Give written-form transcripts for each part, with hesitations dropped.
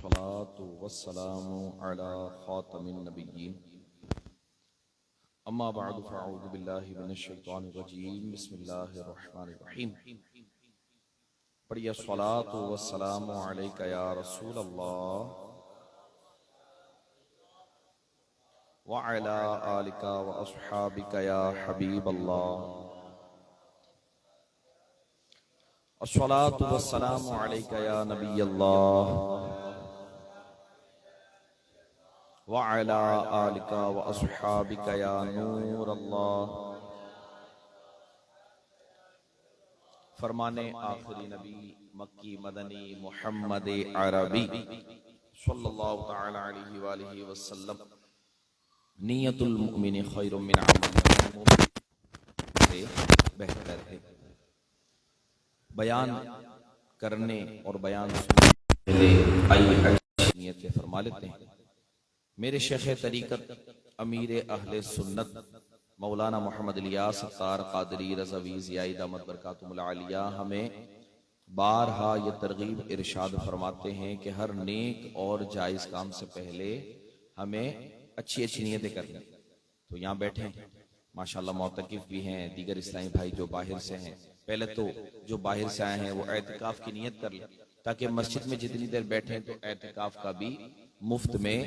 वस्सलातु वस्सलामु अला खातमिन नबिय्यीन अम्मा बअद फ़अऊज़ु बिल्लाहि मिनश शैतानिर रजीम बिस्मिल्लाहिर रहमानिर रहीम। पढ़िए अस्सलातु वस्सलामु अलैका या रसूल अल्लाह व अला आलिका व अस्हाबिका या हबीब अल्लाह। अस्सलातु वस्सलामु अलैका या नबी अल्लाह व अला आलिका व अस्हाबिका या नूर अल्लाह। फरमाने आखिरी नबी मक्की मदनी मुहम्मद अरबी सल्लल्लाहु तआला अलैहि व आलिहि वसल्लम, नियतुल मुमिन खैरुम मिन अमलिही से बेहतर है। बयान करने और बयान सुनने पहले आइए अच्छी नियत से फरमा लेते हैं। मेरे शेख तरीकत अमीर अहले सुन्नत मौलाना मोहम्मद इलियास सत्तार कादरी रज़वी ज़ियाई दामत बरकातुहुल आलिया हमें बारहा ये तरगीब इरशाद फरमाते हैं कि हर नेक और जायज़ काम से पहले हमें अच्छी अच्छी नियतें करनी। तो यहाँ बैठे हैं माशाल्लाह, मोतकिफ भी हैं, दीगर इस्लामी भाई जो बाहर से हैं। पहले तो जो बाहर से आए हैं वो एतिकाफ की नियत कर लें, ताकि मस्जिद में जितनी देर बैठे तो एतिकाफ का भी मुफ्त में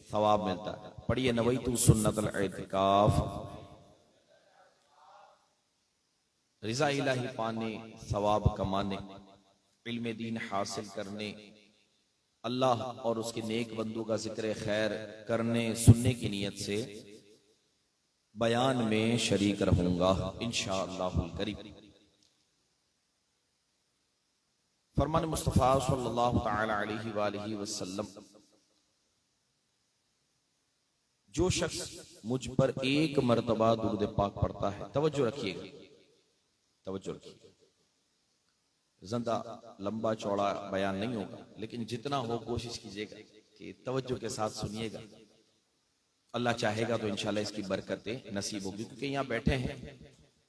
सवाब मिलता है। पढ़िए नवैतु सुन्नतल एतिकाफ, रिज़ा इलाही पाने, सवाब कमाने, इल्म दीन हासिल करने, अल्लाह और उसके नेक बंदों का जिक्र खैर करने सुनने की नियत से बयान में शरीक रहूंगा इंशाअल्लाहुल करीम। फरमान मुस्तफ़ा सल्लल्लाहु तआला अलैहि व आलिहि वसल्लम, जो शख्स मुझ पर एक मर्तबा दुरूद पाक पढ़ता है, तवज्जो रखिएगा, तवज्जो रखिएगा। ज़्यादा लंबा चौड़ा बयान नहीं होगा, लेकिन जितना हो कोशिश कीजिएगा कि तवज्जो के साथ सुनिएगा। अल्लाह चाहेगा तो इंशाल्लाह इसकी बरकतें नसीब होगी। क्योंकि यहाँ बैठे हैं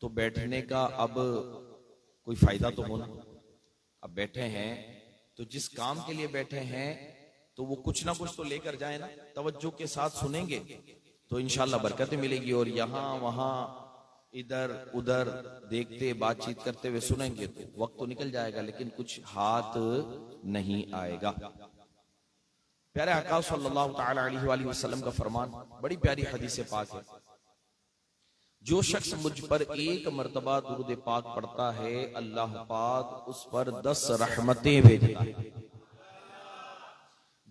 तो बैठने का अब कोई फायदा तो होना। अब बैठे हैं तो जिस काम के लिए बैठे हैं तो वो कुछ ना कुछ तो लेकर जाए ना। तवज्जो के साथ सुनेंगे तो इंशाल्लाह बरकतें मिलेगी। और यहाँ वहां इधर उधर देखते बातचीत करते हुए सुनेंगे तो वक्त तो निकल जाएगा, लेकिन कुछ हाथ नहीं आएगा। प्यारे आका सल्लल्लाहु तआला अलैहि वसल्लम का फरमान, बड़ी प्यारी हदीस पाक है, जो शख्स मुझ पर एक मर्तबा दुरूद पाक पढ़ता है, अल्लाह पाक उस पर 10 रहमतें भेजता है।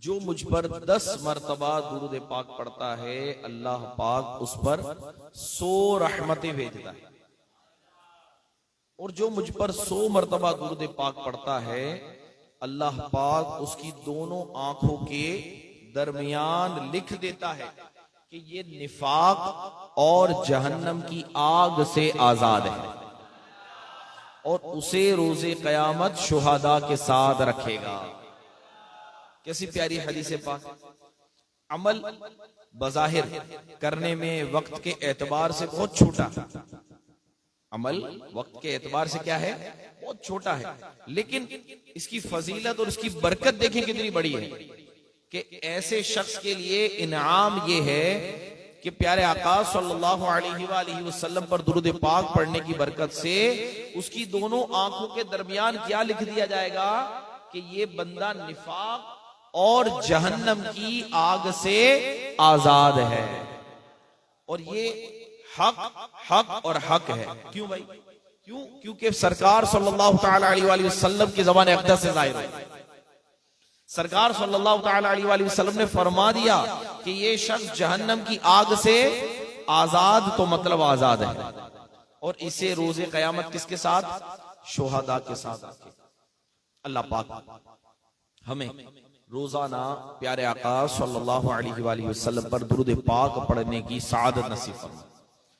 जो मुझ पर 10 मर्तबा दुरूद पाक पढ़ता है, अल्लाह पाक उस पर 100 रहमतें भेजता है। और जो मुझ पर 100 मर्तबा दुरूद पाक पढ़ता है, अल्लाह पाक उसकी दोनों आंखों के दरमियान लिख देता है कि ये निफाक और जहन्नम की आग से आजाद है, और उसे रोजे कयामत शुहदा के साथ रखेगा। कैसी प्यारी हदीस पाक। अमल बज़ाहिर करने में वक्त के एतबार से बहुत छोटा, अमल वक्त के एतबार से क्या है, बहुत छोटा है, लेकिन इसकी फजीलत और इसकी बरकत देखें कितनी बड़ी है। कि ऐसे शख्स के लिए इनाम ये है कि प्यारे आका सल्लल्लाहु अलैहि वसल्लम पर दुरूद पाक पढ़ने की बरकत से उसकी दोनों आंखों के दरमियान क्या लिख दिया जाएगा कि ये बंदा निफाक और जहन्नम की आग से आजाद है। और ये हक और हक है। क्यों भाई? क्यों? क्योंकि सरकार सल्लल्लाहु तआला अलैहि वसल्लम की ज़बान अक़दस से ज़ाहिर है। सरकार सल्लल्लाहु तआला अलैहि वसल्लम ने फरमा दिया कि ये शख्स जहन्नम की आग से आजाद, तो मतलब आजाद है। और इसे रोजे कयामत किसके साथ? शुहदा के साथ। अल्लाह पाक हमें रोजाना प्यारे आका सल्लल्लाहु अलैहि वसल्लम पर दुरूद पाक पढ़ने की सआदत नसीब फरमाए।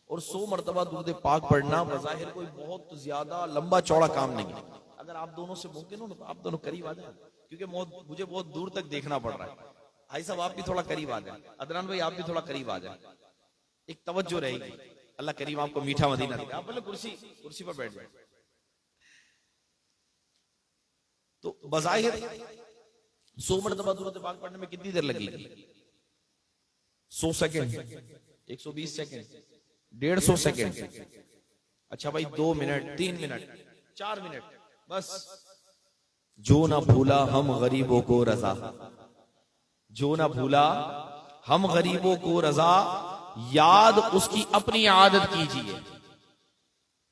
और 100 मर्तबा दुरूद पाक पढ़ना बज़ाहिर कोई बहुत ज्यादा लंबा चौड़ा काम नहीं है। अगर आप दोनों से मुमकिन हो तो आप दोनों करीब आ जाए, क्योंकि मुझे बहुत दूर तक देखना पड़ रहा है। भाई साहब आप भी थोड़ा करीब आ जाए, अदनान भाई आप भी थोड़ा करीब आ जाए, एक तवज्जो रहेगी। अल्लाह करीम आपको मीठा मदीना दे। आप बोले कुर्सी पर बैठ जाए। तो बज़ाहिर 100 मरतबा दुरूद पाक पढ़ने में कितनी देर लगेगी? 100 सेकंड, 120 सेकंड, 150 सेकंड। अच्छा भाई 2 मिनट, 3 मिनट, 4 मिनट, बस। जो ना भूला हम गरीबों को रजा, जो ना भूला हम गरीबों को रजा, याद उसकी अपनी आदत कीजिए।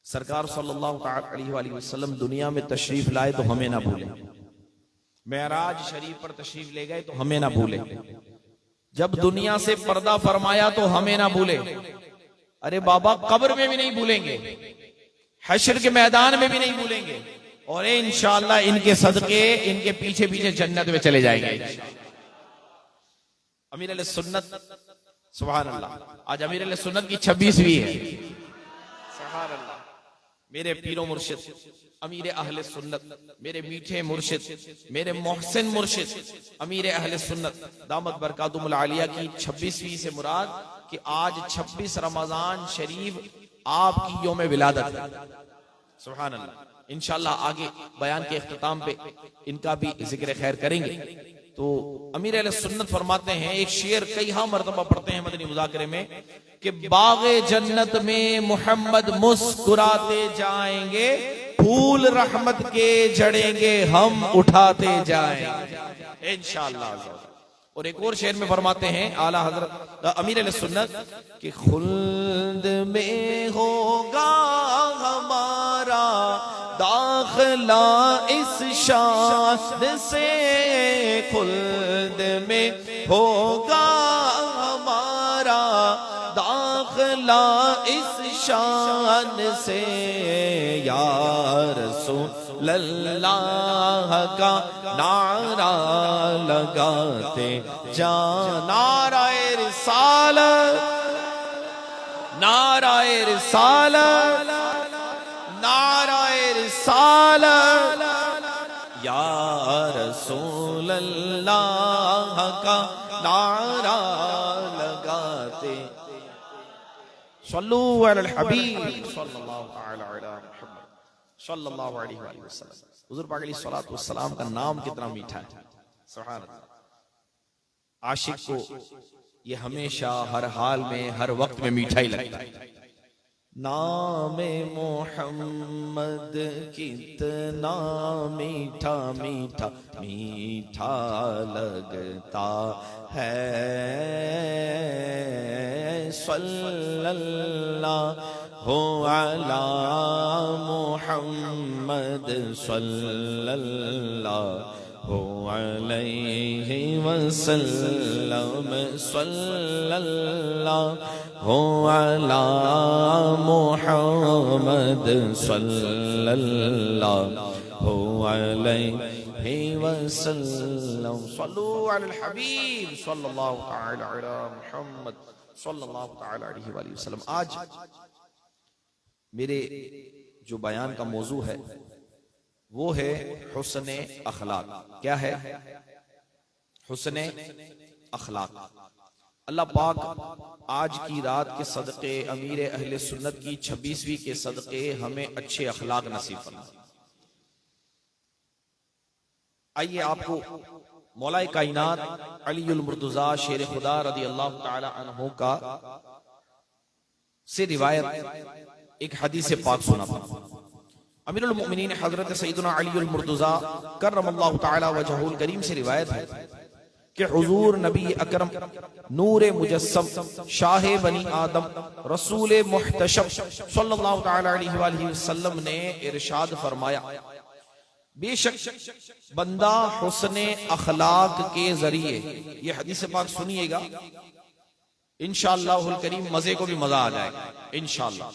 सरकार सल्लल्लाहु अलैहि वसल्लम दुनिया में तशरीफ लाए तो हमें ना भूले, मेराज शरीफ पर तशरीफ ले गए तो हमें ना भूले, जब दुनिया से पर्दा फरमाया तो हमें ना भूले। अरे बाबा कब्र में भी नहीं भूलेंगे, हश्र के मैदान में भी नहीं भूलेंगे, और इंशाअल्लाह इनके सदके इनके पीछे पीछे जन्नत में चले जाएंगे। अमीर अहले सुन्नत, सुभान अल्लाह, आज अमीर अहले सुन्नत की 26वीं है। सुभान अल्लाह। मेरे पीरो मुर्शिद अमीर अहले सुन्नत, मेरे मीठे मुर्शिद, मेरे मोहसिन मुर्शिद अमीर अहले सुन्नत दामत बरकातुहुल आलिया की 26वीं से मुराद कि आज 26 रमजान शरीफ आपकी यौम विलादत है। सुभान अल्लाह। इंशाअल्लाह आगे बयान के इख्तिताम पे इनका भी जिक्र खैर करेंगे। तो अमीर अहले सुन्नत फरमाते हैं, एक शेर कई मरतबा पढ़ते हैं मदनी मुज़ाकरे में कि बाग़े जन्नत में मोहम्मद मुस्कुराते जाएंगे, फूल रहमत के झड़ेंगे हम उठाते जाएंगे इंशाअल्लाह। और एक और शेर में फरमाते हैं आला हजरत अमीर अहले सुन्नत कि खुल्द में होगा हमारा दाखिला इस शान से, खुल्द में होगा हमारा दाखिला इस शान से, या रसूल अल्लाह का नारा लगाते जाना, नाराए रिसालत, नाराए रिसालत, नाराए रिसालत, या रसूल अल्लाह का नारा लगाते। सल्लू अलल हबीब सल्लल्लाहु अलैहि मुहम्मद सल्लल्लाहु अलैहि वसल्लम। हुजूर पाक अलैहिस्सलातु वस्सलाम का नाम कितना मीठा है। सुभान अल्लाह। आशिक को ये हमेशा हर हाल में हर वक्त में मीठा ही लगता है। नामे मोहम्मद कितना मीठा मीठा मीठा लगता है, सल्लल्लाहु अला मुहम्मद सल्लल्लाहु अलैहि वसल्लम, सल्लल्लाहु अला मुहम्मद सल्लल्लाहु अलैहि वसल्लम। सल्लू अलल हबीब सल्लल्लाहु तआला अला मुहम्मद सल्लल्लाहु तआला अलैहि वसल्लम। आज मेरे जो बयान का मौजू है वो है हुस्न अखलाक। क्या है? हुस्न अखलाक। अल्लाह पाक आज की रात के सदक़े अमीर अहले सुन्नत की 26वीं के सदक़े हमें अच्छे अखलाक नसीब फरमाए। आइए आपको मौलाए कायनात अलीउल मुर्तज़ा शेर खुदा रज़ी अल्लाह तआला अन्हु का से रिवायत एक हदीस पाक सुनाता हूं। अमीरुल मोमिनीन हजरत सैयदना अलीउल मुर्तज़ा करमल्लाहु तआला वजहुल करीम से रिवायत है कि हुजूर नबी अकरम नूरे मुजस्सम शाह बनी आदम रसूल मुहतशम सल्लल्लाहु तआला अलैहि वसल्लम ने इरशाद फरमाया, बेशक बंदा हुस्न अखलाक के जरिए, ये हदीस पाक सुनिएगा, इंशाअल्लाहुल करीम मजे को भी मजा आ जाएगा इंशाअल्लाह।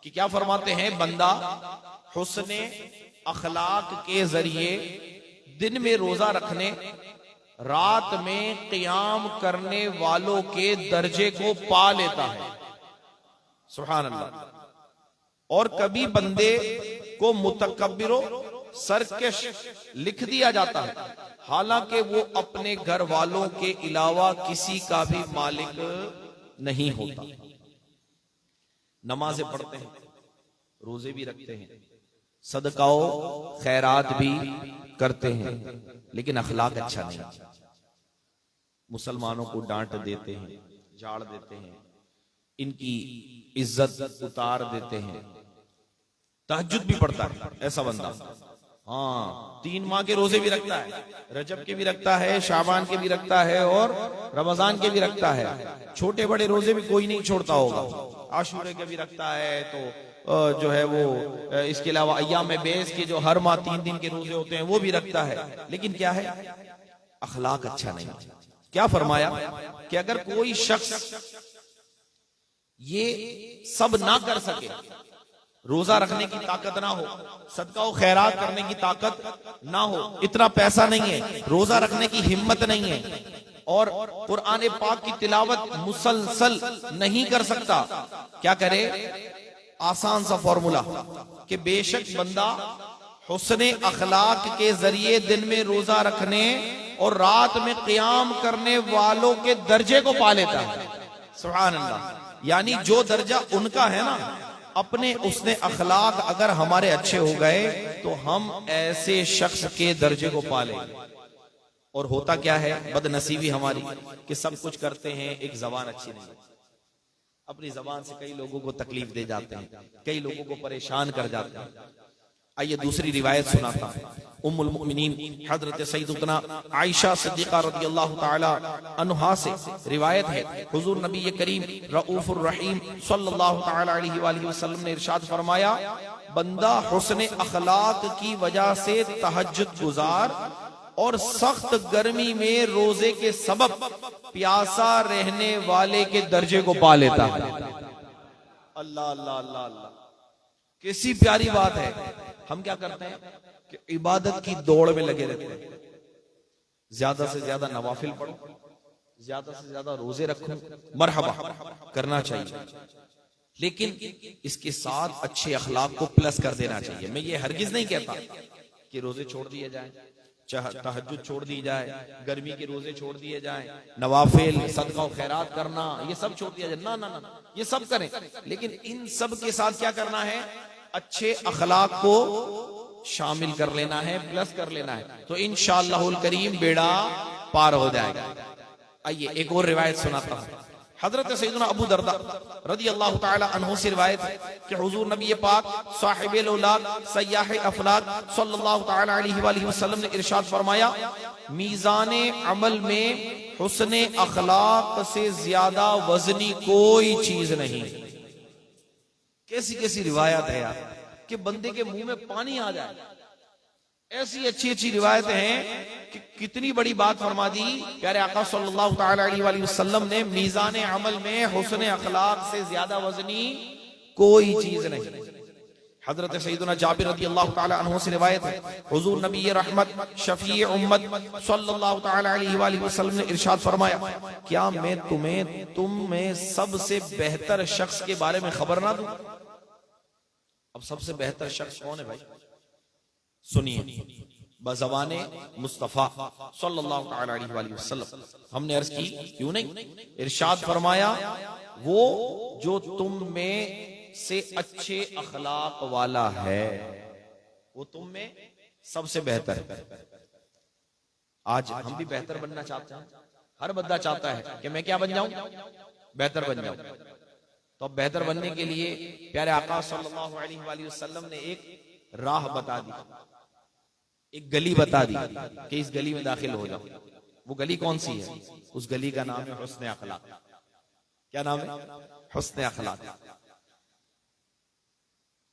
कि क्या फरमाते हैं? बंदा हुस्न अखलाक के जरिए दिन में रोजा रखने, रात में क़ियाम करने वालों के दर्जे को पा लेता है। सुभान अल्लाह। और कभी बंदे को मुतकब्बिरो सरकश लिख दिया जाता है, हालांकि वो अपने घर वालों के अलावा किसी का भी मालिक नहीं होता। नमाजें पढ़ते हैं, रोजे भी रखते हैं, सदकाओ खैरात भी करते हैं लेकिन अखलाक अच्छा नहीं, मुसलमानों को डांट देते हैं, झाड़ देते हैं, इनकी इज्जत उतार देते हैं। तहज्जुद भी पढ़ता है ऐसा बंदा, हाँ 3 माह के रोजे भी रखता है, रजब के भी रखता है, शाबान के भी रखता है और रमजान के भी रखता है। छोटे बड़े रोजे भी कोई नहीं छोड़ता होगा, आशूरे के भी रखता है, तो जो है वो इसके अलावा अय्याम में बेस के जो हर माह 3 दिन के रोजे होते हैं वो भी रखता है। लेकिन क्या है, अखलाक अच्छा नहीं। क्या फरमाया कि अगर कोई शख्स ये सब ना कर सके, रोजा रखने की ताकत ना हो, सदका और खैरात करने की ताकत ना हो, इतना पैसा नहीं है, रोजा रखने की हिम्मत नहीं है और कुरान पाक की तिलावत मुसलसल नहीं कर सकता, क्या करे? आसान सा फॉर्मूला कि बेशक बंदा हुस्ने अखलाक के जरिए दिन में रोजा रखने और रात में क़ियाम करने वालों के दर्जे को पा लेता है। सुभान अल्लाह। यानी जो दर्जा उनका है ना, अपने उसने अखलाक अगर हमारे अच्छे हो गए तो हम ऐसे शख्स के दर्जे को पा लेंगे। और होता क्या है, बदनसीबी हमारी कि सब कुछ करते हैं, एक जबान अच्छी नहीं, अपनी जबान से कई लोगों को तकलीफ दे जाते हैं, कई लोगों को परेशान कर जाते हैं। आइए दूसरी रिवायत सुनाता हूं। उम्मुल मुमिनीन हजरत सैयदतुना आयशा सिद्दीका रज़ियल्लाहु ताला अन्हा से रिवायत है, हुजूर नबी करीम रऊफुर रहीम सल्लल्लाहु ताला अलैहि वसल्लम ने इरशाद फरमाया, बंदा हुस्न अखलाक की वजह से तहज्जुद गुजार और सख्त गर्मी में रोजे के सबब प्यासा रहने वाले के दर्जे को पा लेता है। अल्लाह अल्लाह अल्लाह अल्लाह, कैसी प्यारी बात है। हम क्या करते हैं कि इबादत की दौड़ में लगे रहते हैं, ज्यादा से ज्यादा नवाफिल पढ़ो, ज्यादा से ज्यादा रोजे रखो, मरहबा करना चाहिए, लेकिन इसके साथ अच्छे अखलाक को प्लस कर देना चाहिए। मैं ये हरगिज नहीं कहता कि रोजे छोड़ दिए जाएं, तहज्जुद छोड़ दी जाए, गर्मी के रोजे छोड़ दिए जाएं, नवाफिल सदका और खैरात करना ये सब छोड़ दिया जाए, ना ना ना, ये सब करें, लेकिन इन सब के साथ क्या करना है, अच्छे अखलाक को शामिल कर लेना है, प्लस कर लेना है, तो इंशाअल्लाहुल करीम बेड़ा पार हो जाएगा। आइए एक और रिवायत सुनाता हूं। हजरत सैयदना अबू दरदा रज़ियल्लाहु ताला अन्हु से रिवायत है कि हुजूर नबी पाक साहिबुल औलाद सय्याह अफलाक सल्लल्लाहु ताला अलैहि वसल्लम ने इरशाद फरमाया, मीज़ाने अमल में हुस्ने अखलाक से ज्यादा वजनी कोई चीज नहीं। कैसी कैसी रिवायत है यार कि बंदे के मुंह में पानी आ जाए, ऐसी अच्छी अच्छी रिवायतें हैं कि कितनी बड़ी बात फरमा दी प्यारे आका सल्लल्लाहु ताला अलैहि वसल्लम ने, मीज़ान अमल में हुस्न अखलाक से ज्यादा वजनी कोई चीज नहीं। हजरत सैयदना जाबिर रज़ियल्लाहु ताला अन्हु से रिवायत है, हुजूर नबी रहमत शफी उम्मत सल्लल्लाहु ताला अलैहि वसल्लम ने इरशाद फरमाया, क्या मैं तुम में सबसे बेहतर शख्स के बारे में खबर ना दूं? अब सबसे बेहतर शख्स कौन है भाई? सुनिए, बज़बाने मुस्तफा सल्लल्लाहु ताला अलैहि वसल्लम हमने अर्ज की, क्यों नहीं, इरशाद फरमाया, वो जो तुम में से अच्छे अखलाक वाला है वो तुम में सबसे बेहतर है। आज हम भी बेहतर बनना चाहते हैं, हर बंदा चाहता है कि मैं क्या बन जाऊं, बेहतर बन जाऊं। तो अब बेहतर बनने के लिए प्यारे आका सल्लल्लाहु अलैहि वसल्लम ने एक राह बता दी, एक गली बता दी कि इस गली में दाखिल हो जाओ। वो गली कौन सी है? उस गली का नाम है हुस्न अखलाक। क्या नाम है? हुस्न अखलाक।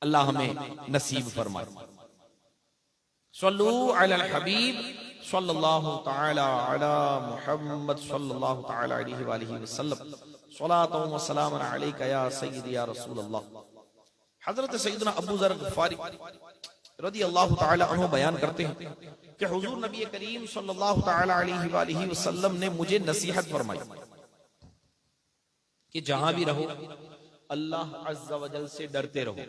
अल्लाह हमें नसीब फरमाए। सल्लू अलल हबीब सल्लल्लाहु ताला अला मुहम्मद सल्लल्लाहु ताला अलैहि वसल्लम, सलातो व सलाम अलैका या सय्यदी या रसूल अल्लाह। हजरत सैयदना अबू ज़र ग़िफ़ारी रज़ियल्लाहु ताला अन्हु बयान करते हैं कि हुजूर नबी करीम सल्लल्लाहु ताला अलैहि वसल्लम ने मुझे नसीहत फरमाई कि जहां भी रहो अल्लाह अज़्ज़ा वजल से डरते रहो,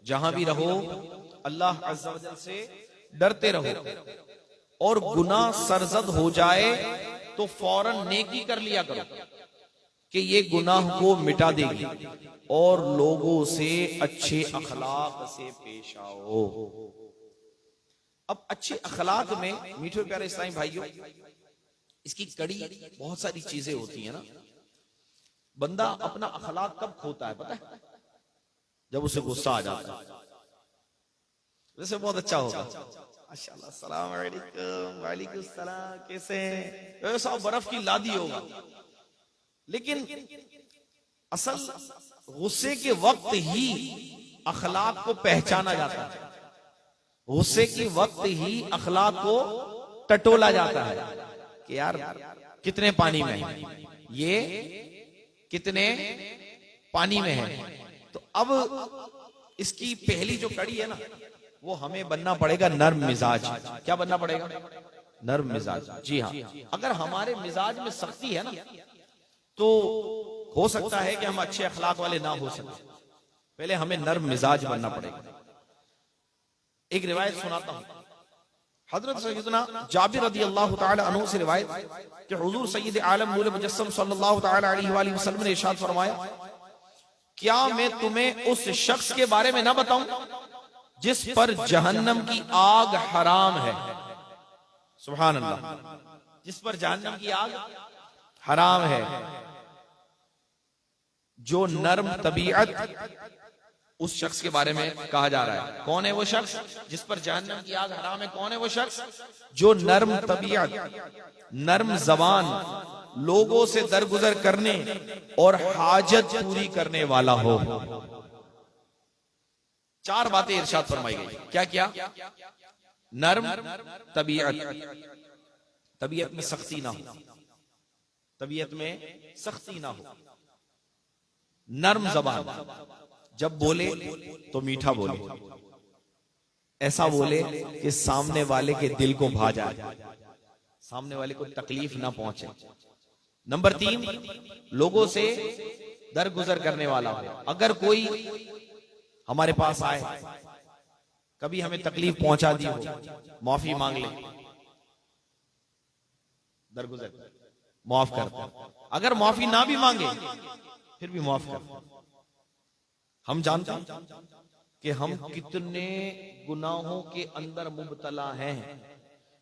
जहां भी रहो अल्लाह अज़्ज़ा वजल से डरते रहो, और गुनाह सरजद हो जाए तो फौरन नेकी कर लिया करो कि ये गुनाह को मिटा देगी, और लोगों से अच्छे अखलाक से पेश आओ। अब अच्छे अखलाक में मीठे प्यारे इस्लामी भाइयों, इसकी कड़ी बहुत सारी चीजें होती है ना। बंदा अपना अखलाक कब खोता है पता है? जब उसे गुस्सा आ जाता है। वैसे बहुत अच्छा होगा, माशाल्लाह, अस्सलाम वालेकुम, वालेकुम सलाम, कैसे हैं? वैसा बर्फ की लादी होगा, लेकिन असल गुस्से के वक्त ही अखलाक को पहचाना जाता है। गुस्से के वक्त ही अखलाक को टटोला जाता है कि यार कितने पानी में है, ये कितने पानी में है। तो अब इसकी पहली जो कड़ी है ना, वो हमें बनना पड़ेगा नर्म मिजाज। क्या बनना पड़ेगा? नर्म मिजाज। जी हाँ, अगर हमारे मिजाज में सख्ती है ना, तो हो सकता है कि हम अच्छे अखलाक वाले ना हो सके। पहले हमें नर्म मिजाज बनना पड़ेगा। एक रिवायत सुनाता हूं, हजरत सैयदना जाबिर रदी अल्लाह तआला अन्हु से रिवायत कि हुजूर सैयद आलम नूर मुजस्सम सल्लल्लाहु तआला अलैहि वसल्लम ने इरशाद फरमाया, क्या मैं तुम्हें उस शख्स के बारे में ना बताऊं जिस पर जहन्नम की आग हराम है? सुभान अल्लाह, जिस पर जहन्नम की आग हराम है, जो नर्म तबीयत, उस शख्स के बारे में कहा जा रहा है। कौन है वो शख्स जिस पर जहन्नम की आग हराम है? कौन है वो शख्स? जो नर्म तबीयत, नर्म जबान, लोगों से दरगुजर करने और हाजत पूरी करने वाला हो। चार बातें इरशाद फरमाई गई। क्या क्या? नर्म तबीयत, तबीयत में सख्ती ना हो, तबीयत में सख्ती ना हो। नर्म जबान, जब बोले तो मीठा बोले, ऐसा बोले कि सामने वाले के दिल को भा जाए, सामने वाले को तकलीफ ना पहुंचे। नंबर 3, लोगों से दरगुजर करने वाला हो। अगर कोई हमारे पास आए, कभी हमें तकलीफ पहुंचा दी हो, माफी मांग ले, दरगुजर, माफ कर। अगर माफी ना भी मांगे फिर भी माफ कर। हम जानते हैं कि हम कितने गुनाहों के अंदर मुब्तला हैं,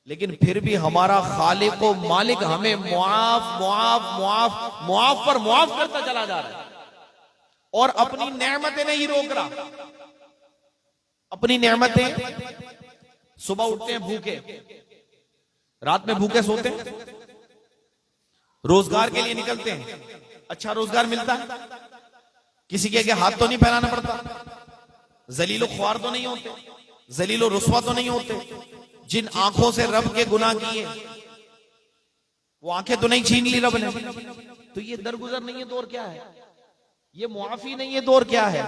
लेकिन फिर भी हमारा खालिक व मालिक हमें मुआफ मुआफ मुआफ मुआफ पर मुआफ करता चला जा रहा है और अपनी नेमतें नहीं रोक रहा। अपनी नेमतें, सुबह उठते हैं भूखे, रात में भूखे सोते हैं, रोजगार के लिए निकलते हैं, अच्छा रोजगार मिलता है, किसी के हाथ तो नहीं फैलाना पड़ता, जलीलो ख्वार तो नहीं होते, जलीलो रुस्वा तो नहीं होते। जिन आंखों से रब के गुनाह किए वो आंखें तो नहीं छीन ली रब ने। तो ये दरगुजर नहीं है तो और क्या है? ये मुआफी नहीं है तो और क्या है?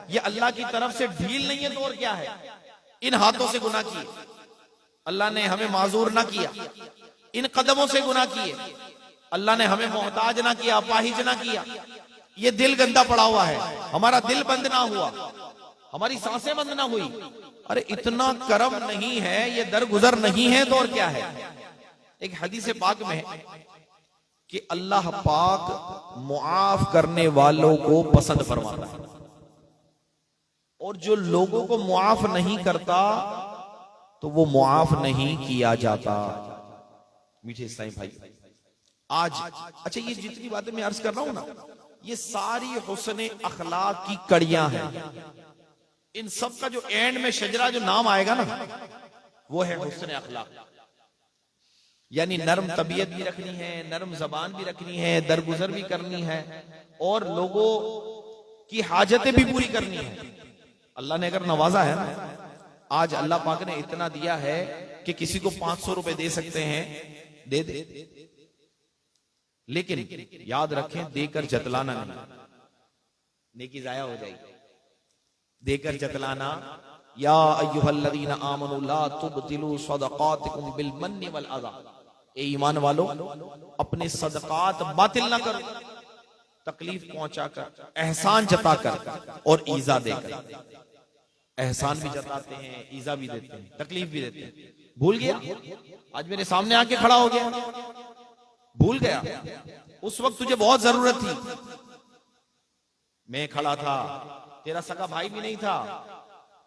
ये अल्लाह की तरफ से ढील नहीं है तो और क्या है? इन हाथों से गुनाह किए, अल्लाह ने हमें माजूर ना किया। इन कदमों से गुनाह किए, अल्लाह ने हमें मोहताज ना किया, अपाहिज ना किया। ये दिल गंदा पड़ा हुआ है, हमारा दिल बंद ना हुआ, हमारी सांसें बंद ना हुई। अरे इतना करम नहीं है, ये दरगुजर नहीं है तो और क्या है? एक हदीस पाक में है कि अल्लाह पाक मुआफ करने वालों को पसंद फरमाता है, और जो लोगों को मुआफ नहीं करता तो वो मुआफ नहीं किया जाता। मीठे इस्लामी भाई, आज अच्छा ये जितनी बातें मैं अर्ज कर रहा हूं ना, ये सारी हुस्न अखलाक की कड़ियां हैं। इन सब का जो एंड में शजरा जो नाम आएगा ना, वो है हुस्न अखलाक। यानी नर्म तबीयत भी रखनी है, नर्म जबान भी रखनी है, दरगुजर भी करनी है, और लोगों की हाजतें भी पूरी करनी है। अल्लाह ने अगर नवाजा है ना, आज अल्लाह पाक ने इतना दिया है कि किसी को 500 रुपए दे सकते हैं, दे दे, लेकिन याद रखें देकर जतलाना नहीं, नेकी जाया हो जाएगी। देकर जतलाना, या अय्युहल्लज़ीना आमनू ला तुबतिलू सदक़ातिकुम बिल मन्नि वल अज़ा, ए ईमान वालों अपने सदकात बातिल ना करो, तकलीफ पहुंचाकर, एहसान जताकर और ईजा देकर। एहसान भी जताते हैं, ईजा भी देते हैं, तकलीफ भी देते हैं। भूल गया, आज मेरे सामने आके खड़ा हो गया, भूल गया, उस वक्त तुझे बहुत जरूरत थी, मैं खड़ा था, तेरा सगा भाई भी नहीं था,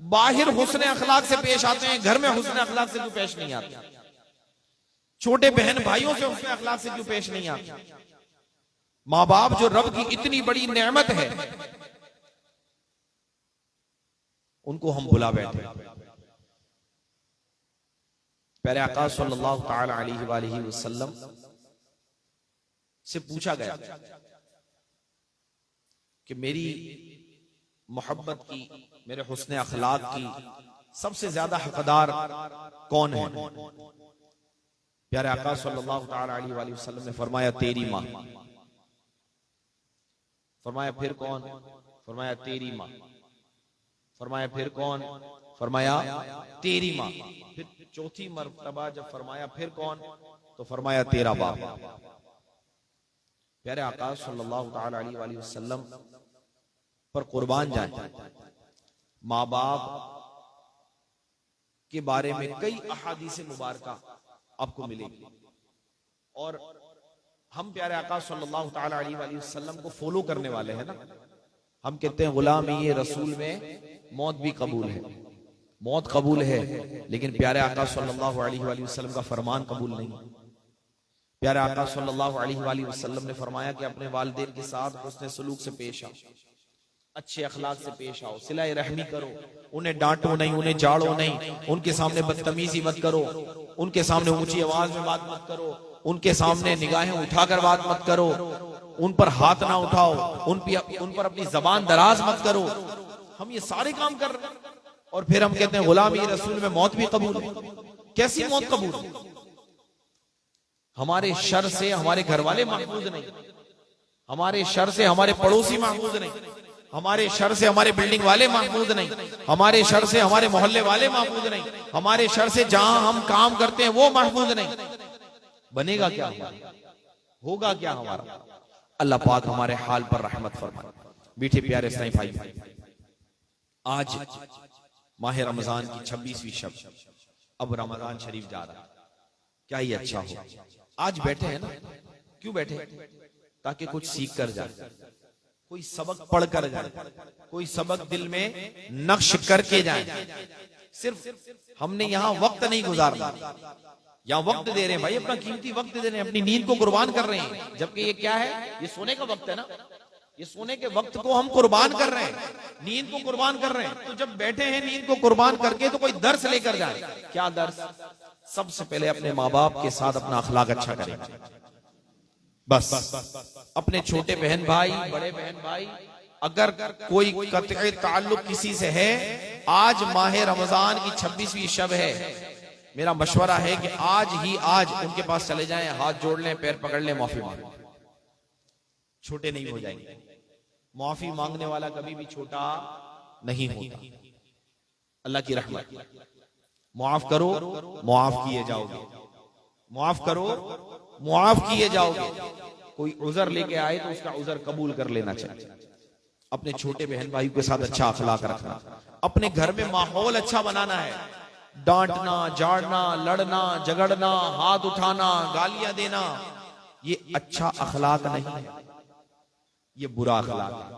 बाहर हुस्न अखलाक से पेश आते हैं, घर में हुस्न अखलाक से क्यों पेश नहीं आते? छोटे बहन भाइयों से हुस्न अखलाक से क्यों पेश नहीं आते? माँ बाप जो रब की इतनी बड़ी नेमत है, उनको हम भुला बैठे। प्यारे आका सल्लल्लाहु ताला अलैहि वसल्लम से पूछा गया कि मेरी मोहब्बत की, मेरे हुस्न अखलाक की सबसे ज्यादा हकदार कौन है? प्यारे आका सल्लल्लाहु ताला अलैहि वसल्लम ने फरमाया तेरी माँ। फरमाया फिर कौन? फरमाया तेरी माँ। फरमाया फिर कौन? फरमाया तेरी माँ। फिर चौथी मर्तबा जब फरमाया फिर कौन, तो फरमाया तेरा बाप। प्यारे आका सल्लल्लाहु ताला अलैहि वसल्लम पर कुर्बान जाए, माँ बाप के बारे में कई अहादीस मुबारका आपको मिलेगी। और हम प्यारे आका सल्लल्लाहु ताला अलैहि वसल्लम को फॉलो करने वाले हैं ना। हम कहते हैं गुलाम ये रसूल में मौत भी कबूल है, मौत कबूल है, लेकिन प्यारे आका सल्लल्लाहु अलैहि वसल्लम का फरमान कबूल नहीं। प्यारे आका सल्लल्लाहु अलैहि वसल्लम ने फरमाया कि अपने वालिदैन के साथ हुस्न सलूक से पेश आओ, अच्छे अखलाक से पेश आओ, सिलाए रहमी करो, उन्हें डांटो नहीं, उन्हें जाड़ो नहीं, उनके सामने बदतमीजी मत करो, उनके सामने ऊंची आवाज में बात मत करो, उनके सामने निगाहें उठाकर बात मत करो, उन पर हाथ ना उठाओ, उन पर अपनी जबान दराज मत करो। हम ये सारे काम कर रहे हैं और फिर हम कहते हैं गुलाम ये रसूल में मौत भी कबूल है। कैसी मौत कबूल? हमारे शर से हमारे घर वाले महफूज नहीं, हमारे शर से हमारे पड़ोसी महफूज नहीं, हमारे शर से हमारे बिल्डिंग वाले महफूज नहीं, हमारे शर से हमारे मोहल्ले वाले महफूज नहीं, हमारे शर से जहां हम काम करते हैं वो महफूज नहीं। बनेगा क्या हमारा? होगा क्या हमारा? अल्लाह पाक हमारे हाल पर रहमत फरमाए। मीठे प्यारे इस्लामी भाई, आज माह रमजान की 26वीं शब, अब रमजान शरीफ जा रहा है। क्या ही अच्छा हो आज बैठे हैं ना। क्यों बैठे? ताकि कुछ सीख कर जाए, कोई सबक पढ़ कर जाए, कोई सबक दिल में नक्श करके जाए। सिर्फ हमने यहाँ वक्त नहीं गुजारना, यहाँ वक्त दे रहे हैं भाई, अपना कीमती वक्त दे रहे हैं, अपनी नींद को कुर्बान कर रहे हैं। जबकि ये क्या है? ये सोने का वक्त है ना। ये सोने के वक्त को हम कुर्बान कर रहे हैं, नींद को कुर्बान कर रहे हैं। तो जब बैठे हैं नींद को कुर्बान करके, तो कोई दर्स लेकर जाए। क्या दर्स? सबसे पहले अपने माँ बाप के साथ अपना अखलाक अच्छा करें। बस अपने छोटे बहन भाई, बड़े बहन भाई, अगर कोई कतई ताल्लुक किसी से है, आज माह रमजान की 26वीं शब है, मेरा मशवरा है कि आज ही आज उनके पास चले जाएं, हाथ जोड़ लें, पैर पकड़ लें, माफी मांग। छोटे नहीं हो जाएंगे। माफी मांगने वाला कभी भी छोटा नहीं होता। अल्लाह की रहमत। मुआफ करो, मुआफ किए जाओगे। मुआफ करो, मुआफ किए जाओगे। कोई उज़र लेके आए तो उसका उज़र कबूल कर लेना चाहिए। अपने छोटे बहन भाई के साथ अच्छा अखलाक रखना, अपने घर में माहौल अच्छा बनाना है। डांटना, झाड़ना, लड़ना, झगड़ना, हाथ उठाना, गालियां देना, ये अच्छा अखलाक नहीं है, ये बुरा अखलाक है।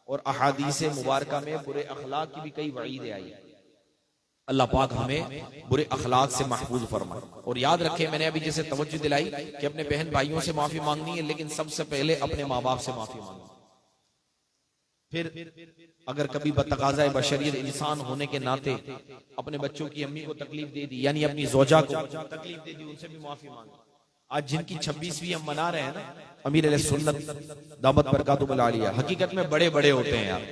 और अहादीस मुबारका में बुरे अखलाक की भी कई वईदें आई। अल्लाह पाक हमें बुरे अखलाक से महफूज फरमाए। और याद रखें, मैंने अभी जैसे तवज्जो दिलाई कि अपने बहन भाइयों से माफी मांगनी है, लेकिन सबसे पहले अपने माँ बाप से माफी मांगनी। फिर अगर कभी बतकाज़ाए बशरियत इंसान होने के नाते अपने बच्चों की अम्मी को तकलीफ दे दी, यानी अपनी ज़ौजा को तकलीफ दे दी, उनसे भी माफी मांगी। आज जिनकी 26वीं हम मना रहे हैं ना, अमीर अहले सुन्नत दामत बरकातुहु आलिया, हकीकत में बड़े बड़े होते हैं यार,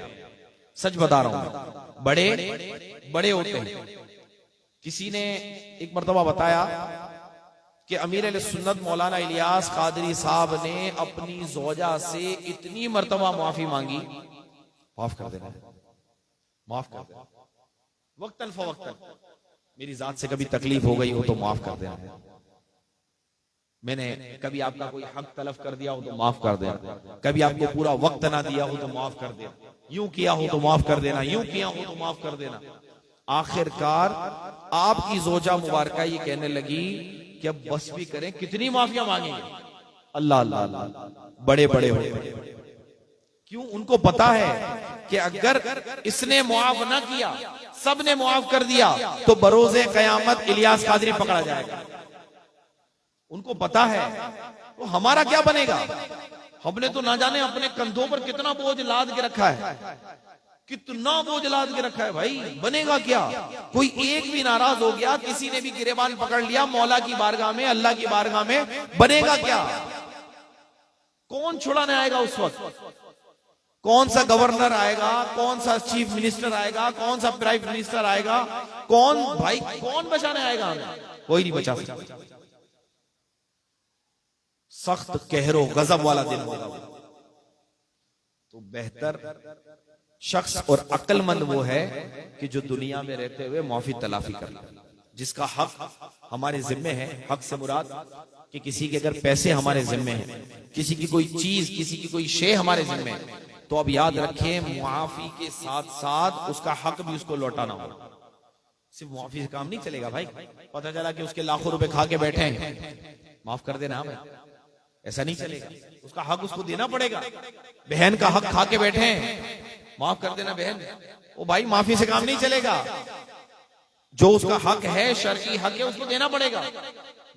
सच बता रहा हूं, बड़े बड़े होते हैं। किसी ने एक मर्तबा बताया कि अमीर अहले सुन्नत मौलाना इलियास कादरी साहब ने अपनी ज़ौजा से इतनी मर्तबा माफी मांगी, माफ कर देना, माफ कर देना, वक्तन फवक्तन, मेरी जात से कभी तकलीफ हो गई हो तो माफ कर देना, मैंने कभी आपका कोई हक तलफ कर दिया हो तो माफ कर देना, कभी आपको पूरा वक्त ना दिया हो तो माफ कर देना, यूं किया हो तो माफ कर देना, यूं किया हो तो माफ कर देना। आखिरकार आपकी ज़ौजा मुबारका ये कहने लगी कि अब बस भी करें, कितनी माफियां मांगेंगे। अल्लाह अल्लाह अल्लाह, बड़े बड़े हो। क्यों? उनको पता है कि अगर इसने मुआफ ना किया, सबने मुआफ कर दिया, तो बरोज़े क़यामत इलियास कादरी पकड़ा जाएगा। उनको पता है, तो हमारा क्या बनेगा? हमने तो ना जाने अपने कंधों पर कितना बोझ लाद के रखा है, कितना बोझ लाद के रखा है भाई। बनेगा क्या? कोई एक भी नाराज हो गया, किसी ने भी गिरेबान पकड़ लिया मौला की बारगाह में, अल्लाह की बारगाह में, बनेगा क्या? कौन छुड़ाने आएगा उस वक्त? कौन सा गवर्नर आएगा? कौन सा चीफ मिनिस्टर आएगा? कौन सा प्राइम मिनिस्टर आएगा? कौन भाई, कौन बचाने आएगा हमें? कोई नहीं बचा सकता। सख्त कहरो गजब वाला दिन होगा। तो बेहतर शख्स और अक्लमंद वो है कि जो दुनिया में रहते हुए माफी तलाफी कर ले, जिसका हक हमारे जिम्मे है। हक से मुराद कि किसी के अगर पैसे हमारे जिम्मे हैं, किसी की कोई चीज, किसी की कोई शे हमारे जिम्मे है, तो अब याद रखें मुआफी के साथ साथ उसका हक भी उसको लौटाना होगा। सिर्फ मुआफी से काम नहीं चलेगा भाई। पता चला कि उसके लाखों रुपए खा के बैठे हैं, माफ कर देना भाई, ऐसा नहीं चलेगा। उसका हक उसको देना पड़ेगा। बहन का हक खा के बैठे हैं, माफ कर देना बहन, वो भाई माफी से काम नहीं चलेगा। जो उसका हक है, शरई हक है, उसको देना पड़ेगा।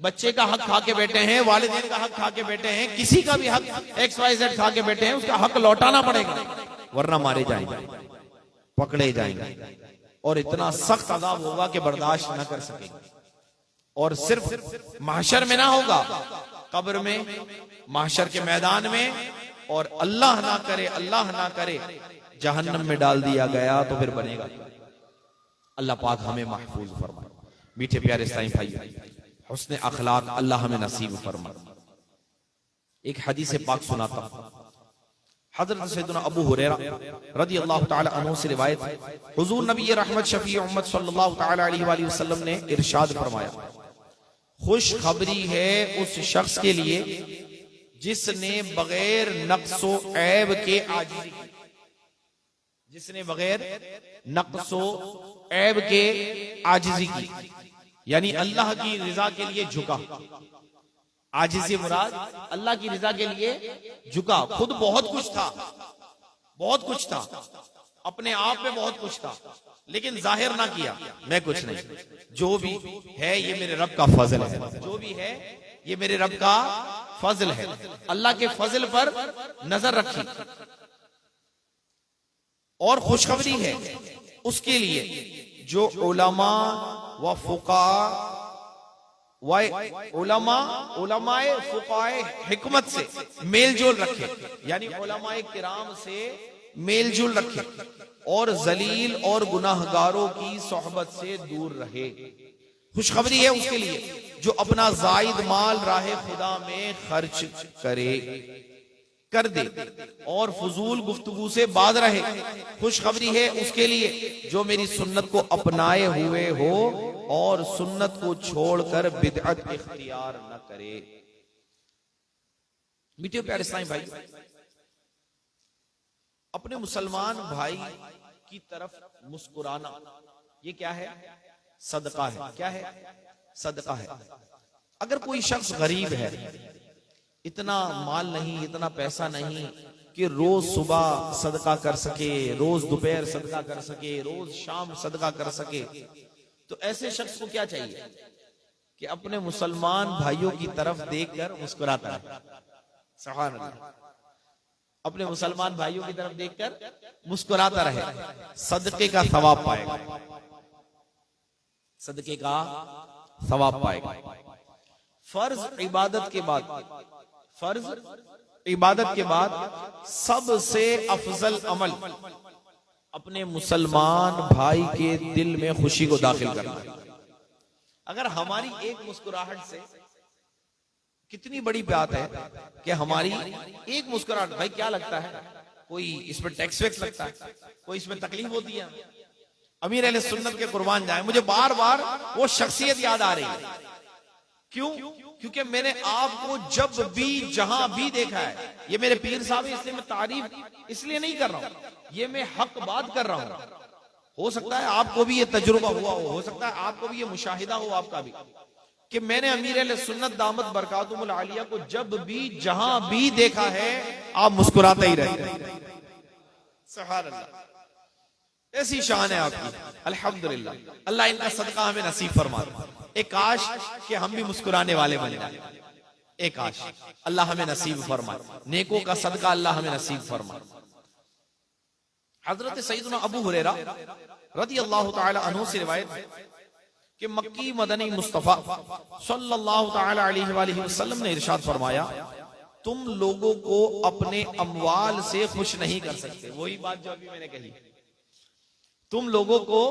बच्चे का हक खा के बैठे हैं, वालिदैन का हक खा के बैठे हैं, किसी का भी हक XYZ खा के बैठे हैं, उसका हक लौटाना पड़ेगा, वरना मारे जाएंगे, पकड़े जाएंगे और इतना सख्त अज़ाब होगा कि बर्दाश्त न कर सकेंगे। और सिर्फ महशर में ना होगा, कब्र में, महशर के मैदान में, और अल्लाह ना करे, अल्लाह ना करे जहन्नम में डाल दिया गया तो फिर बनेगा। अल्लाह पाक हमें महफूज फरमाए। मीठे प्यारे इस्लामी भाइयों, हुस्न अखलाक अल्लाह हमें नसीब फरमाए। एक हदीस पाक सुनाता हूं। हजरत सैयदना अबू हुरैरा रज़ी अल्लाह ताला अन्हु से रिवायत है, हुजूर नबी रहमत शफी उम्मत सल्लल्लाहु ताला अलैहि वसल्लम ने इरशाद फरमाया, खुशखबरी है उस शख्स के लिए जिसने बगैर नक्सो ऐब के आजिज़ी की, जिसने बगैर नक्सो ऐब के आजिज़ी की, यानी अल्लाह की रिजा के लिए झुका। आजिज़ी मुराद अल्लाह की रिजा के लिए झुका। खुद बहुत कुछ था, बहुत कुछ था, अपने आप में बहुत कुछ था, लेकिन जाहिर ना किया मैं कुछ नहीं, जो भी है ये मेरे रब का फजल है, जो भी है ये मेरे रब का फजल है। अल्लाह के फजल पर नजर रखी। और खुशखबरी है उसके लिए जो उलमा व फुका उलमाए फुकाए हिकमत से मेल जोल रखे, यानी उलमाए किराम से मेल जोल रखे, और जलील और गुनाहगारों की सोहबत से दूर रहे। खुशखबरी है उसके लिए जो अपना जायद माल राह खुदा में खर्च कर दे और फजूल गुफ्तगू से बाज रहे। खुशखबरी है उसके लिए जो मेरी सुन्नत को अपनाए हुए हो और सुन्नत को छोड़कर बिदअत इख्तियार न करे। मीठे प्यारे इस्लामी भाई, अपने मुसलमान भाई की तरफ मुस्कुराना ये क्या है? सदका है। क्या है? सदका है। अगर कोई शख्स गरीब है, इतना माल नहीं, इतना पैसा नहीं कि रोज सुबह सदका कर सके, रोज दोपहर सदका कर सके, रोज शाम सदका कर सके, तो ऐसे शख्स को क्या चाहिए कि अपने मुसलमान भाइयों की तरफ देखकर मुस्कुराता है। सुभान अल्लाह। अपने मुसलमान भाइयों की तरफ देखकर मुस्कुराता रहे, सदके का सवाब पाएगा, सदके का सवाब पाएगा। फर्ज इबादत के बाद, फर्ज इबादत के बाद सबसे अफजल अमल अपने मुसलमान भाई के दिल में खुशी को दाखिल करना है। अगर हमारी एक मुस्कुराहट से, कितनी बड़ी बात है कि हमारी एक मुस्कुराहट, भाई क्या लगता है कोई इसमें टैक्स वैक्स लगता है, कोई इसमें तकलीफ होती है? अमीर अहले सुन्नत के कुर्बान जाए, मुझे बार बार वो शख्सियत याद आ रही है। क्यों? क्योंकि मैंने आपको जब भी जहां भी देखा है, ये मेरे पीर साहब है इसलिए मैं तारीफ इसलिए नहीं कर रहा हूं, ये मैं हक बात कर रहा हूं। हो सकता है आपको भी ये तजुर्बा हुआ हो सकता है आपको भी ये मुशाहिदा हो आपका भी, कि मैंने अमीर अहले सुन्नत दामत बरकातुहुल आलिया को जब भी जहां भी देखा है, आप मुस्कुराते ही रहते हैं। सुभान अल्लाह। ऐसी शान है आपकी, अल्हम्दुलिल्लाह। अल्लाह इनका सदका हमें नसीब फरमा दे। एक काश कि हम भी मुस्कुराने वाले बन जाए, एक काश अल्लाह हमें नसीब फरमाए, नेकों का सदका अल्लाह हमें नसीब फरमाए। हजरत सैयदना अबू हुरैरा रज़ी अल्लाह तआला अन्हु से रिवायत है कि मक्की मदनी मुस्तफा सल्लल्लाहु तआला अलैहि वसल्लम ने इरशाद फरमाया, तुम लोगों को अपने अमवाल से खुश नहीं कर सकते। वही बात जो अभी मैंने कही, तुम लोगों को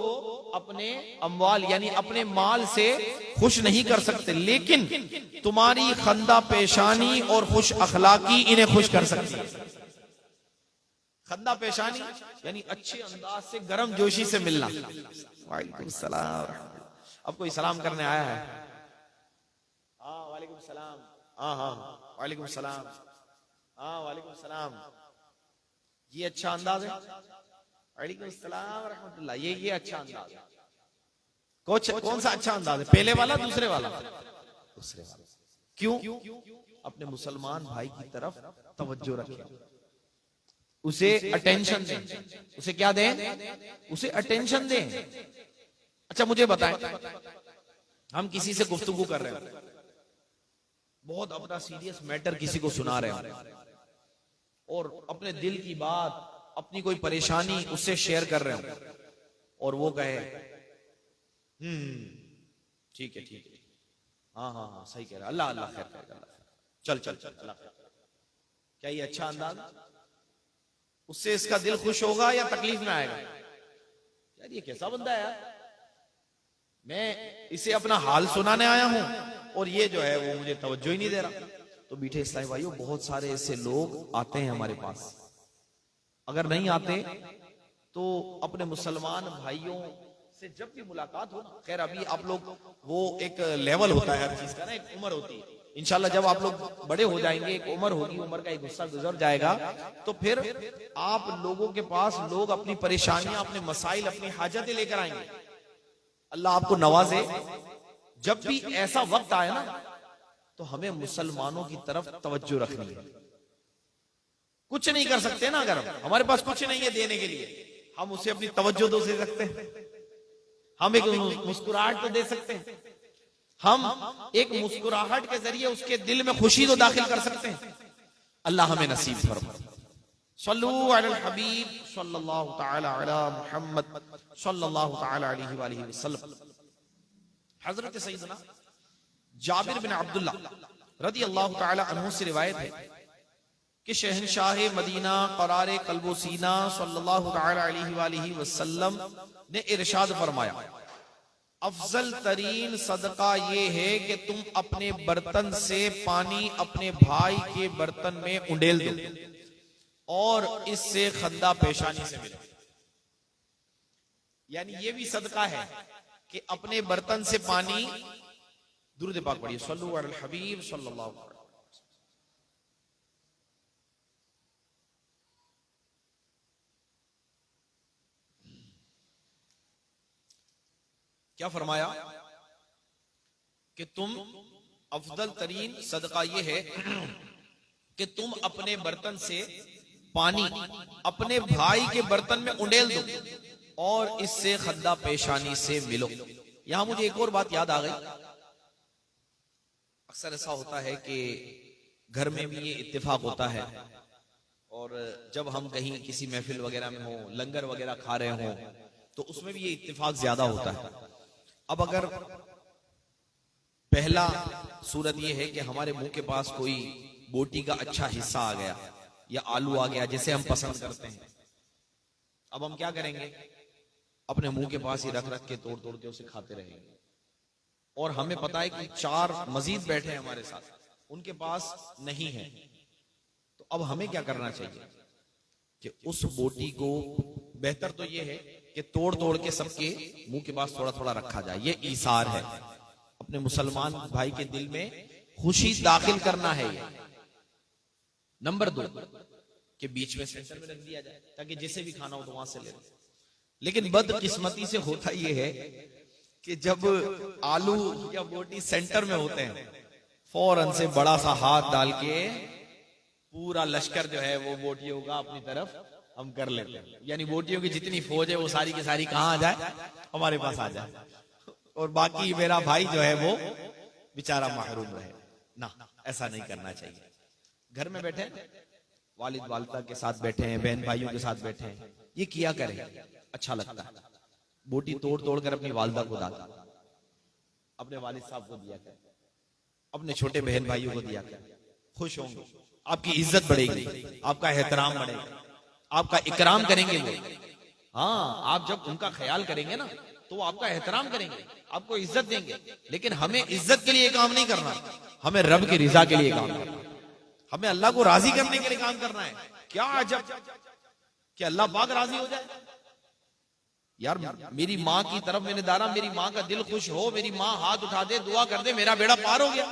अपने अमवाल यानी अपने माल से खुश नहीं कर सकते, लेकिन तुम्हारी खंदा पेशानी और खुश अखलाकी इन्हें खुश कर सकती है। खंदा पेशानी यानी अच्छे अंदाज से, गर्म जोशी से मिलना। वालेकुम सलाम। अब कोई सलाम करने आया है? हाँ वालेकुम सलाम। हाँ हाँ वालेकुम सलाम। हाँ वालेकुम सलाम। ये अच्छा अंदाज है। वालेकुम सलाम रहमतुल्लाह। ये अच्छा अंदाज है। कौन सा अच्छा अंदाज है? पहले वाला, दूसरे वाला? दूसरे वाला। क्यों? अपने मुसलमान भाई की तरफ तवज्जो रखें, उसे अटेंशन दें। उसे क्या दें? उसे अटेंशन दें। अच्छा मुझे बताएं, हम किसी से गुफ्तगू कर रहे हैं, बहुत अपना सीरियस मैटर किसी को सुना रहे हैं और अपने दिल की बात, अपनी कोई परेशानी उससे शेयर कर रहे हो और वो कहे ठीक है ठीक है, हाँ हाँ हाँ सही कह रहा, अल्लाह अल्लाह खैर करेगा, चल चल चल अल्लाह खैर। क्या ये अच्छा अंदाज? उससे इसका दिल खुश होगा या तकलीफ में आएगा? यार ये कैसा बंदा है यार, मैं इसे अपना हाल सुनाने आया हूं और ये जो है वो मुझे तवज्जो ही नहीं दे रहा। तो मीठे इस्लामी भाइयों, बहुत सारे ऐसे लोग आते हैं हमारे पास। अगर नहीं आते तो अपने मुसलमान भाइयों से जब भी मुलाकात हो, खैर अभी आप लोग, वो एक लेवल होता है हर चीज का ना, एक उम्र होती है। इंशाल्लाह जब आप लोग बड़े हो जाएंगे, एक उम्र होगी, उम्र का एक गुस्सा गुजर जाएगा, तो फिर आप लोगों के पास लोग अपनी परेशानियां, अपने मसाइल, अपनी हाजतें लेकर आएंगे। अल्लाह आपको नवाजे। जब भी ऐसा वक्त आए ना, तो हमें मुसलमानों की तरफ तवज्जो रखनी है। कुछ नहीं कर सकते ना, अगर हमारे पास कुछ नहीं है देने के लिए, हम उसे अपनी तवज्जो दे सकते हैं, हम एक मुस्कुराहट तो दे सकते हैं, हम एक मुस्कुराहट के जरिए उसके दिल में खुशी तो दाखिल कर सकते हैं। अल्लाह हमें नसीब फरमाए। सल्लू अलल हबीब सल्लल्लाहु तआला अला मुहम्मद सल्लल्लाहु तआला अलैहि वसल्लम। हजरत सैयदना जाबिर बिन अब्दुल्लाह रज़ी अल्लाह तआला अन्हु से रिवायत है कि शहंशाह मदीना करार कल्बो सीना सल्लल्लाहु तआला अलैहि वसल्लम ने इरशाद फरमाया, अफजल तरीन सदका ये है कि तुम अपने बर्तन से पानी अपने भाई के बर्तन में उंडेल दो और इससे खंदा पेशानी से मिलो। यानी ये भी सदका है कि अपने बर्तन से पानी, दुरूद पाक पढ़िए, सल्लु अलल हबीब सल्लल्लाहु अलैहि वसल्लम। क्या फरमाया कि तुम, अफजल तरीन सदका ये है कि तुम अपने बर्तन से पानी अपने भाई के बर्तन में उंडेल दो और इससे खद्दा पेशानी से मिलो। यहां मुझे एक और बात याद आ गई। अक्सर ऐसा होता है कि घर में भी ये इत्तेफाक होता है, और जब हम कहीं किसी महफिल वगैरह में हो, लंगर वगैरह खा रहे हो, तो उसमें भी ये इत्तेफाक ज्यादा होता है। अब अगर पहला सूरत ये है कि हमारे मुंह के पास कोई बोटी का अच्छा हिस्सा आ गया या आलू आ गया जिसे हम पसंद करते हैं, अब हम क्या करेंगे? अपने मुंह के पास ही रख रख के, तोड़ तोड़ के उसे खाते रहेंगे। और हमें पता है कि 4 मजीद बैठे हैं हमारे साथ, उनके पास नहीं है, तो अब हमें क्या करना चाहिए कि उस बोटी को, बेहतर तो ये है कि तोड़ तोड़ के सबके मुंह के पास थोड़ा थोड़ा रखा जाए। ये ईसार है, अपने मुसलमान भाई के दिल में खुशी दाखिल करना है। ये नंबर 2 के बीच में सेंटर में रख दिया जाए ताकि जिसे भी खाना हो तो वहां से ले। लेकिन बदकिस्मती से होता यह है कि जब आलू या बोटी सेंटर में होते हैं, फौरन से बड़ा सा हाथ डाल के पूरा लश्कर जो है वो बोटियों का अपनी तरफ हम कर लेते हैं। यानी बोटियों की जितनी फौज है वो सारी की सारी कहाँ आ जाए, हमारे पास आ जाए, और बाकी मेरा भाई जो है वो बेचारा महरूम रहे ना। ऐसा नहीं करना चाहिए। घर में बैठे वालिद वालिदा के साथ बैठे हैं, बहन भाइयों के साथ बैठे हैं, ये किया करें, अच्छा लगता है। बोटी तोड़ तोड़ कर अपनी वालिदा को दाता, अपने वालिद साहब को दिया कर, अपने छोटे बहन भाइयों को दिया कर, खुश होंगे, आपकी इज्जत बढ़ेगी, आपका एहतराम बढ़ेगा, आपका इकराम करेंगे वो। हाँ, आप जब उनका ख्याल करेंगे ना तो वो आपका एहतराम करेंगे, आपको इज्जत देंगे। लेकिन हमें इज्जत के लिए काम नहीं करना, हमें रब की रिजा के लिए काम करना, हमें अल्लाह को राजी करने के लिए काम करना है। क्या अजब कि अल्लाह पाक राजी हो जाए। यार मेरी माँ की तरफ मैंने दारा, मेरी माँ का दिल खुश हो, मेरी माँ हाथ उठा दे, दुआ कर दे, मेरा बेड़ा पार हो गया।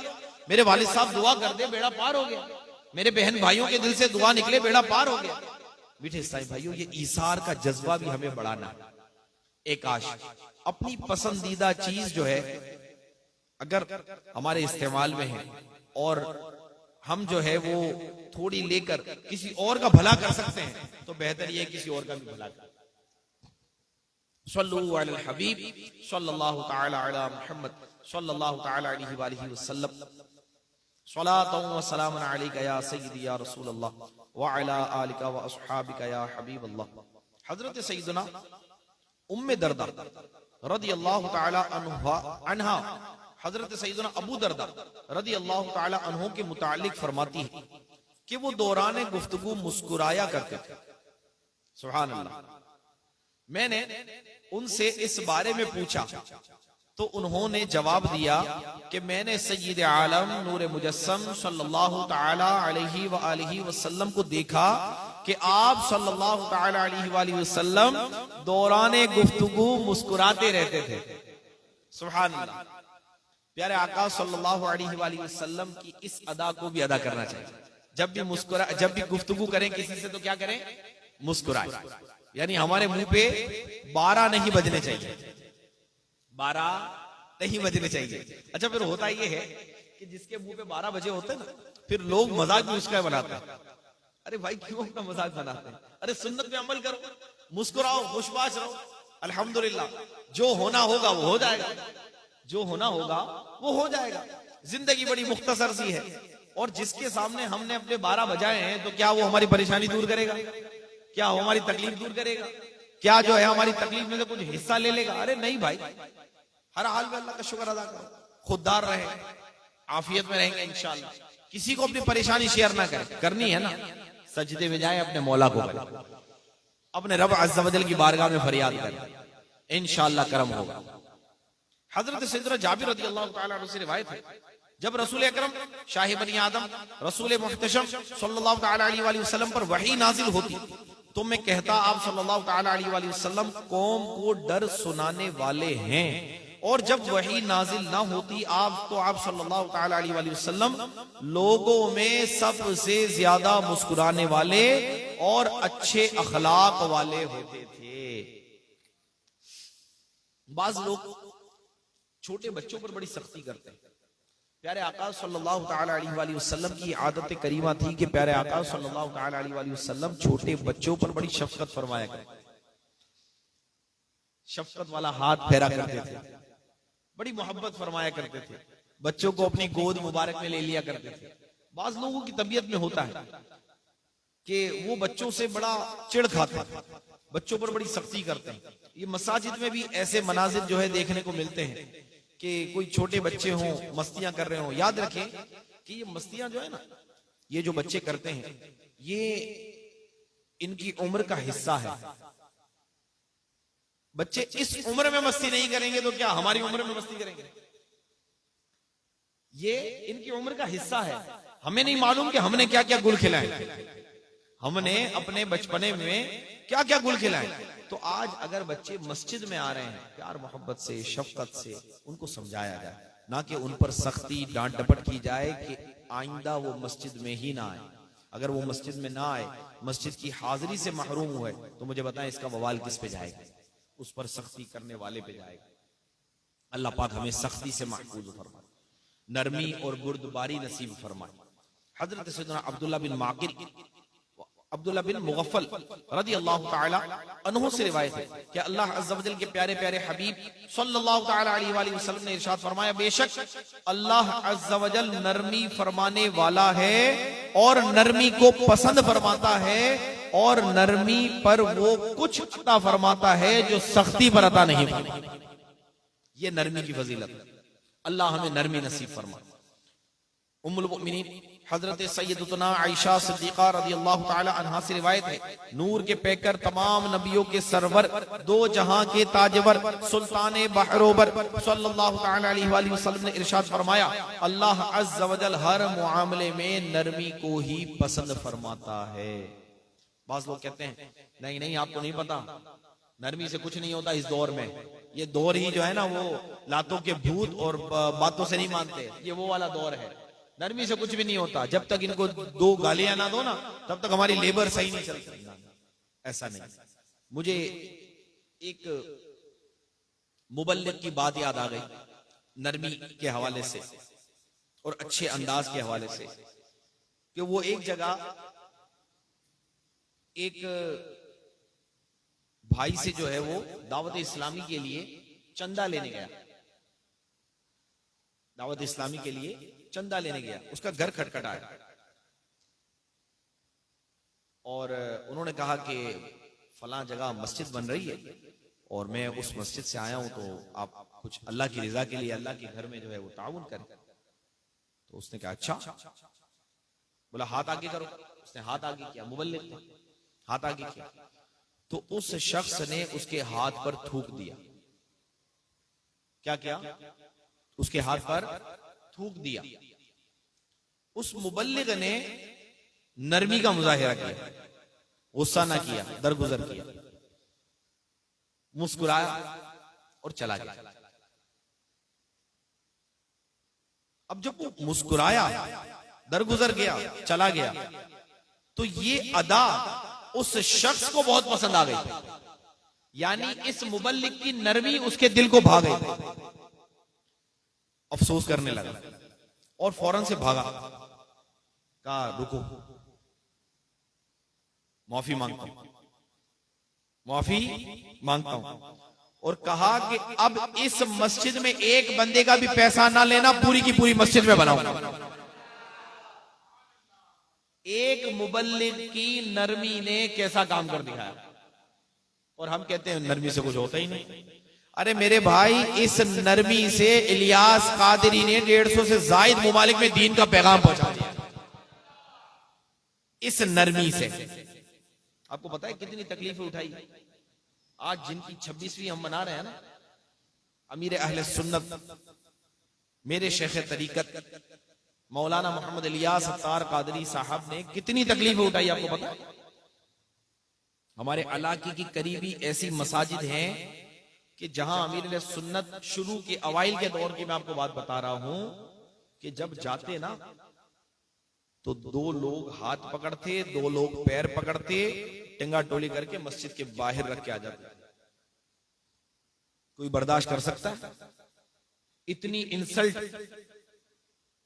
मेरे वालिद साहब दुआ कर दे, बेड़ा पार हो गया। मेरे बहन भाइयों के दिल से दुआ निकले, बेड़ा पार हो गया। मीठे इस्लामी भाइयों, ये ईसार का जज्बा भी हमें बढ़ाना है। एक आश अपनी पसंदीदा चीज जो है अगर हमारे इस्तेमाल में है और हम जो है वो थोड़ी लेकर किसी और का भला कर सकते हैं, तो बेहतर ये किसी और का भी भला कर। सल्लल्लाहु अलैहि हबीब सल्लल्लाहु तआला अला मुहम्मद सल्लल्लाहु तआला अलैहि वालिहि वसल्लम। सलातु व सलामुन अलैका या सय्यदी या रसूल अल्लाह व अला आलिका व अस्हाबिका या हबीब अल्लाह। हजरत सैयदना उम्मे दरदा रदियल्लाहु तआला अन्हा, हजरत सैयदना अबू दरदा रदियल्लाहु तआला अन्हु के मुतालिक फरमाती है कि वो दौरान गुफ्तगू मुस्कुराया करते थे। सुभान अल्लाह। मैंने उनसे इस बारे में पूछा तो उन्होंने जवाब दिया कि मैंने सय्यद आलम नूर मुजस्सम सल्लल्लाहु तआला अलैहि व आलिहि वसल्लम को देखा कि आप सल्लल्लाहु तआला अलैहि व आलिहि वसल्लम दौरान गुफ्तगू मुस्कुराते रहते थे। सुभान अल्लाह। प्यारे आका सल्लल्लाहु अलैहि वसल्लम की इस अदा को भी अदा करना चाहिए। जब भी गुफ्तगू करें किसी से तो क्या करें, मुस्कुराए। यानी हमारे मुंह पे 12 नहीं बजने चाहिए, 12 नहीं बजने चाहिए। अच्छा, फिर होता ये है कि जिसके मुंह पे 12 बजे होते हैं ना, फिर लोग मजाक भी उसका बनाते हैं। अरे भाई क्यों अपना मजाक बनाते हैं? अरे सुन्नत पे अमल करो, मुस्कुराओ, खुशबाश रहो। अल्हम्दुलिल्लाह, जो होना होगा वो हो जाएगा, जो होना होगा वो हो जाएगा। जिंदगी बड़ी मुख्तसर सी है, और जिसके सामने हमने अपने 12 बजाए हैं तो क्या वो हमारी परेशानी दूर करेगा? क्या वो हमारी तकलीफ दूर करेगा? क्या जो है हमारी तकलीफ में से कुछ हिस्सा ले लेगा? अरे नहीं भाई, हर हाल में अल्लाह का शुक्र अदा करो, खुददार रहे, आफियत में रहेंगे इंशाअल्लाह। किसी को अपनी परेशानी शेयर ना करें, करनी है ना सजदे में जाए, अपने मौला को करें, अपने रब अज़्ज़ा वजल की बारगाह में फरियाद करें, इंशाअल्लाह करम होगा। हजरत सैयदना जाबिर रज़ियल्लाहु तआला अन्हु से रिवायत है, जब रसूल अकरम शाह बनी आदम रसूल मुहतशम सल्लल्लाहु तआला अलैहि वसल्लम पर वही नाजिल होती तो मैं कहता आप सल्लल्लाहु तआला अलैहि वसल्लम कौम को डर सुनाने वाले हैं, और जब वही नाजिल ना होती आप सल्लल्लाहु तआला अलैहि वसल्लम लोगों में सबसे ज्यादा मुस्कुराने वाले और अच्छे अखलाक वाले होते थे। बाज लोग छोटे बच्चों पर बड़ी सख्ती करते हैं। प्यारे आका सल्लल्लाहु तआला अलैहि वसल्लम की आदत करीमा थी कि प्यारे आका सल्लल्लाहु तआला अलैहि वसल्लम छोटे बच्चों पर बड़ी शफकत फरमाया करते, शफकत वाला हाथ फेरा करते थे, बड़ी मोहब्बत फरमाया करते थे, बच्चों को अपनी गोद मुबारक में ले लिया करते थे। बाज लोगों की तबीयत में होता है कि वो बच्चों से बड़ा चिढ़ खाते हैं, बच्चों पर बड़ी सख्ती करते हैं। ये मसाजिद में भी ऐसे मनाजिर जो है देखने को मिलते हैं कि कोई छोटे बच्चे हों, मस्तियां कर रहे हों। याद रखें कि ये मस्तियां जो है ना, ये जो बच्चे करते हैं, ये इनकी उम्र का हिस्सा है। बच्चे इस उम्र में मस्ती नहीं करेंगे तो क्या हमारी उम्र में मस्ती करेंगे? ये इनकी उम्र का हिस्सा है। हमें नहीं मालूम कि हमने क्या क्या गुल खिलाए, हमने अपने बचपने में क्या क्या गुल खिलाए। तो आज अगर बच्चे मस्जिद में आ रहे हैं, प्यार मोहब्बत से, शफकत से उनको समझाया जाए, ना कि उन पर सख्ती डांट डपट की जाए कि आइंदा वो मस्जिद में ही ना आए। अगर वो मस्जिद में ना आए, मस्जिद की हाजिरी से महरूम हुए, तो मुझे बताएं इसका बवाल किस पे जाएगा? उस पर सख्ती करने वाले पे जाएगा। अल्लाह पाक हमें सख्ती से महफूज फरमाए, नरमी और बुर्दबारी नसीब फरमाए। हजरत सैयदना अब्दुल्लाह बिन माकिल अब्दुल्ला बिन मुगफ्फल रदी अल्लाह ताला अन्हु से रिवायत है कि अल्लाह अज़्ज़ा वजल के प्यारे प्यारे हबीब सल्लल्लाहु ताला अलैहि वसल्लम ने इरशाद फरमाया, बेशक अल्लाह अज़्ज़ा वजल नरमी फरमाने वाला है और नरमी को पसंद फरमाता है, और नरमी पर वो कुछ अता फरमाता है जो सख्ती पर अता नहीं फरमाता। ये नरमी की फजीलत। अल्लाह हमें नरमी नसीब फरमा। उम्मुल मोमिनीन हजरत सैयदतुना आयशा सिद्दीका रज़ी अल्लाह ताला अन्हा से रिवायत है, नूर के पैकर तमाम नबियों के सरवर, दो जहां के ताजवर, सुल्ताने बहरोबर सल्लल्लाहु ताला अलैहि वसल्लम ने इरशाद फरमाया, अल्लाह अज़्ज़ा वजल हर मुआमले में नरमी को ही पसंद फरमाता है। बाज़ लोग कहते हैं नहीं नहीं आपको नहीं पता, नरमी से कुछ नहीं होता इस दौर में, ये दौर ही जो है ना वो लातों के भूत और बातों से नहीं मानते, ये वो वाला दौर है, नरमी से कुछ भी नहीं होता, जब तक इनको दो गालियां ना दो ना तब तक हमारी लेबर सही नहीं चलती। ऐसा नहीं। मुझे एक मुबल्लिग की बात याद आ गई नरमी के हवाले से और अच्छे अंदाज के हवाले से, कि वो एक जगह एक भाई से जो है वो दावत इस्लामी के लिए चंदा लेने गया, दावत इस्लामी के लिए चंदा लेने गया। उसका घर खटखटाया और उन्होंने कहा कि फलां जगह मस्जिद बन रही है और मैं उस मस्जिद से आया हूं, तो आप कुछ अल्लाह की रिजा के लिए अल्लाह के घर में जो है वो ताउन करें। तो उसने कहा अच्छा। बोला हाथ आगे करो। उसने हाथ आगे किया, मुबल्लिग था, हाथ आगे किया तो उस शख्स ने उसके हाथ पर थूक दिया। क्या किया? उसके हाथ पर थूक दिया। उस मुबल्लिग ने नरमी का मुजाहिरा किया, गुस्सा ना किया, दरगुजर किया, मुस्कुराया और चला गया। अब जब वो मुस्कुराया, दरगुजर गया, चला गया, तो ये अदा उस शख्स को बहुत पसंद आ गई। यानी इस मुबल्लिग की नरमी उसके दिल को भा गई। अफसोस करने लगा और फौरन से भागा, कहा रुको, माफी मांगता हूं, माफी मांगता हूं। और कहा कि अब इस मस्जिद में एक बंदे का भी पैसा ना लेना, पूरी की पूरी मस्जिद में बनाऊंगा। एक मुबल्लिग की नरमी ने कैसा काम कर दिखाया। और हम कहते हैं नरमी से कुछ होता ही नहीं। अरे मेरे भाई, इस नरमी से इलियास कादरी ने 150 से जायद मुमालिक में दीन का पैगाम पहुंचा दिया। इस नरमी से आपको पता है कितनी तकलीफें उठाई। आज जिनकी 26वीं हम मना रहे हैं ना, अमीर अहले सुन्नत मेरे शेख तरीकत मौलाना मोहम्मद इलियास अत्तार कादरी साहब ने कितनी तकलीफें उठाई आपको पता है। हमारे इलाके की करीबी ऐसी मसाजिद हैं कि जहां अमीर सुन्नत शुरू के अवाइल के दौर की मैं आपको बात बता रहा हूं कि जब जाते ना तो 2 लोग हाथ पकड़ते, 2 लोग पैर पकड़ते, टिंगा टोली करके मस्जिद के बाहर रख के आ जाते। कोई बर्दाश्त कर सकता है? इतनी इंसल्ट,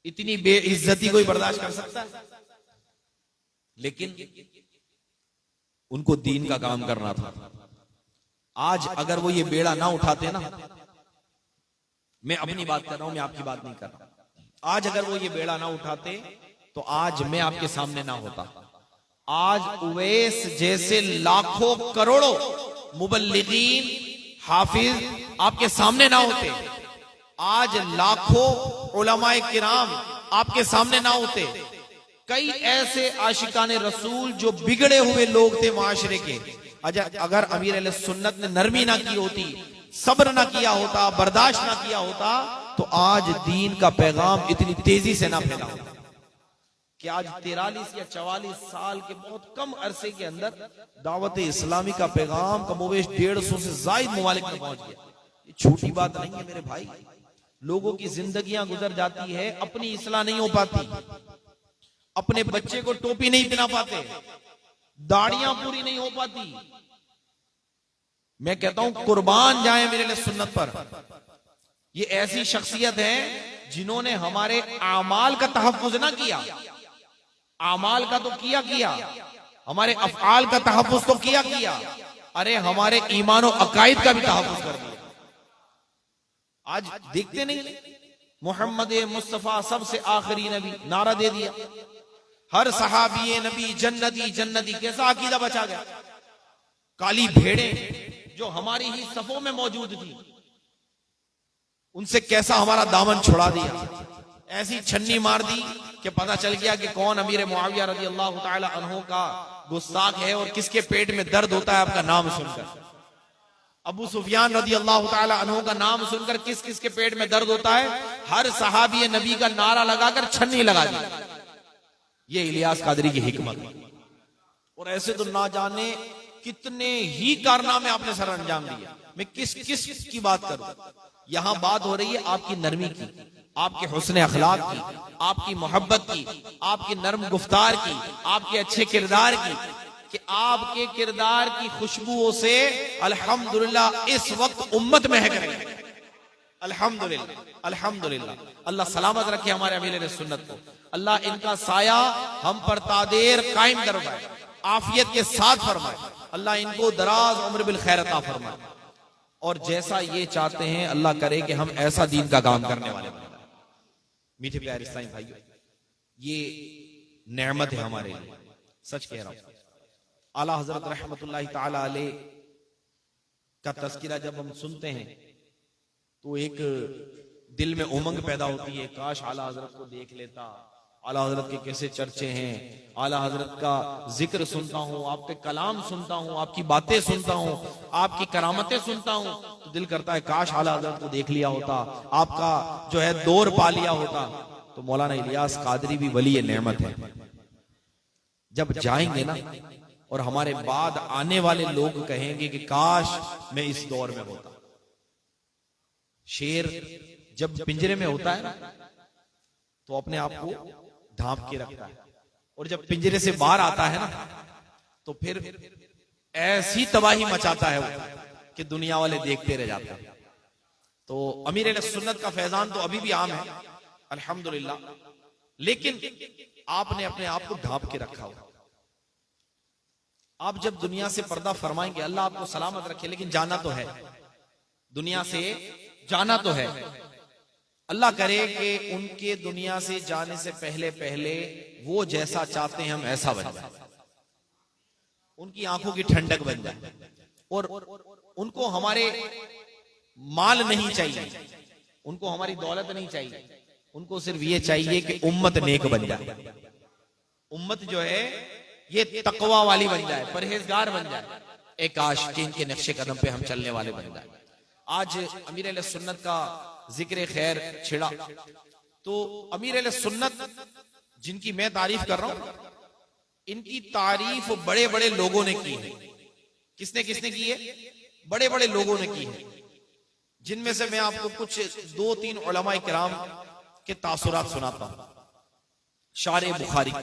इतनी बेइज्जती कोई बर्दाश्त कर सकता है? लेकिन उनको दीन का काम करना था। आज अगर वो ये बेड़ा ना उठाते ना, मैं अपनी बात कर रहा हूं, मैं आपकी बात नहीं कर रहा, आज अगर वो ये बेड़ा ना उठाते तो आज मैं आपके सामने ना होता। आज उवैस जैसे लाखों करोड़ों मुबल्लिगीन हाफिज आपके सामने ना होते। आज लाखों उलमाए किराम आपके सामने ना होते। कई ऐसे आशिकाने रसूल जो बिगड़े हुए लोग थे माशरे के, अगर अमीर अहले सुन्नत ने नरमी ना की होती, सब्र ना किया होता, बर्दाश्त ना किया होता, तो आज दीन का पैगाम इतनी तेजी से ना फैला होता। कि आज 43 या 44 साल के बहुत कम अरसे के अंदर दावत इस्लामी का पैगाम कमोवेश 150 से जायद मुमालिक में पहुंच गया। ये छोटी बात नहीं है मेरे भाई। लोगों की जिंदगियां गुजर जाती है, अपनी इस्लाह नहीं हो पाती, अपने बच्चे को टोपी नहीं पहना पाते, दाढ़ियां पूरी नहीं हो पाती। मैं कहता हूं कुर्बान जाए मेरे लिए सुन्नत पर। ये ऐसी शख्सियत है जिन्होंने हमारे आमाल का तहफ्फुज ना किया। आमाल का तो किया, हमारे अफआल का तहफ्फुज तो किया, अरे हमारे ईमान और अकायद का भी तहफ्फुज कर दिया। आज देखते नहीं, मोहम्मद मुस्तफा सबसे आखिरी नबी नारा दे दिया, हर सहाबी नबी जन्नती जन्नती। कैसा अकीदा बचा गया? काली भेड़ें जो हमारी ही सफों में मौजूद थी, उनसे कैसा हमारा दामन छुड़ा दिया, ऐसी छन्नी मार दी कि पता चल गया कि कौन अमीर मुआविया रज़ी अल्लाह ताला अन्हु का गुस्ताख है और किसके पेट में दर्द होता है आपका नाम सुनकर। अबू सुफियान रज़ी अल्लाह ताला अन्हु का नाम सुनकर किस किस के पेट में दर्द होता है? हर सहाबी नबी का नारा लगाकर छन्नी लगा दी। ये इलियास कादरी की हिकमत। और ऐसे तो ना जाने कितने ही कारनामे आपने सर अंजाम दिया। मैं किस किस की बात करूं? यहां बात हो रही है आपकी नरमी की, आपके हुस्न अखलाक की, आपकी मोहब्बत की, आपकी नर्म गुफ्तार की, आपके अच्छे किरदार की, कि आपके किरदार की खुशबुओं से अल्हम्दुलिल्लाह इस वक्त उम्मत महक रही है। अल्हम्दुलिल्लाह अल्हम्दुलिल्लाह। अल्लाह सलामत रखे हमारे अमीर सुन्नत को, अल्लाह इनका साया हम पर तादेर कायम दरवाए, आफियत के साथ फरमाए, अल्लाह इनको दराज उम्र बिल खैर अता फरमाए। और जैसा ये चाहते हैं अल्लाह करे कि हम ऐसा दीन का काम करने वाले बने। मीठे प्यारे इस्लामी भाइयों, ये नेमत है हमारे लिए, सच कह रहा हूं। आला हजरत रहमतुल्लाहि ताला अलैह का तज़किरा जब हम सुनते हैं तो एक दिल में उमंग पैदा होती है, काश आला हजरत को देख लेता, आला हजरत के कैसे चर्चे हैं, आला हजरत का जिक्र सुनता हूँ, आपके कलाम सुनता हूँ, आपकी बातें सुनता हूँ, आपकी करामतें सुनता हूँ, तो दिल करता है काश आला हजरत को देख लिया होता, आपका जो है दौर पा लिया होता। तो मौलाना इलियास कादरी भी वली नेमत है। जब जाएंगे ना और हमारे बाद आने वाले लोग कहेंगे कि काश मैं इस दौर में होता। शेर जब पिंजरे में होता है तो अपने आप को ढांप के रखता है, और जब पिंजरे से बाहर आता है ना तो फिर ऐसी तबाही मचाता है वो कि दुनिया वाले देखते रह जाते हैं। तो अमीर सुन्नत का फैजान तो अभी भी आम है अल्हम्दुलिल्लाह, लेकिन आपने अपने आप को ढांप के रखा हुआ। आप जब दुनिया से पर्दा फरमाएंगे, अल्लाह आपको सलामत रखे, लेकिन जाना तो है, दुनिया से जाना तो है। अल्लाह करे कि उनके दुनिया से जाने से पहले पहले वो जैसा चाहते हैं हम ऐसा बन जाए, उनकी आंखों की ठंडक बन जाए, और उनको हमारे माल नहीं चाहिए, उनको हमारी दौलत नहीं चाहिए, उनको सिर्फ ये चाहिए कि उम्मत नेक बन जाए, उम्मत जो है ये तकवा वाली बन जाए, परहेजगार बन जाए, एक काश कि इनके नक्शे कदम पे हम चलने वाले बन जाए। आज अमीर अहले सुन्नत का जिक्र खैर छिड़ा, तो अमीर अहले सुन्नत जिनकी मैं तारीफ कर रहा हूं, इनकी तारीफ बड़े बड़े लोगों ने की है। किसने किसने की है? बड़े बड़े लोगों ने की है, जिनमें से मैं आपको कुछ 2-3 उलमा इकराम के तासुरात सुनाता हूं। शारे बुखारी,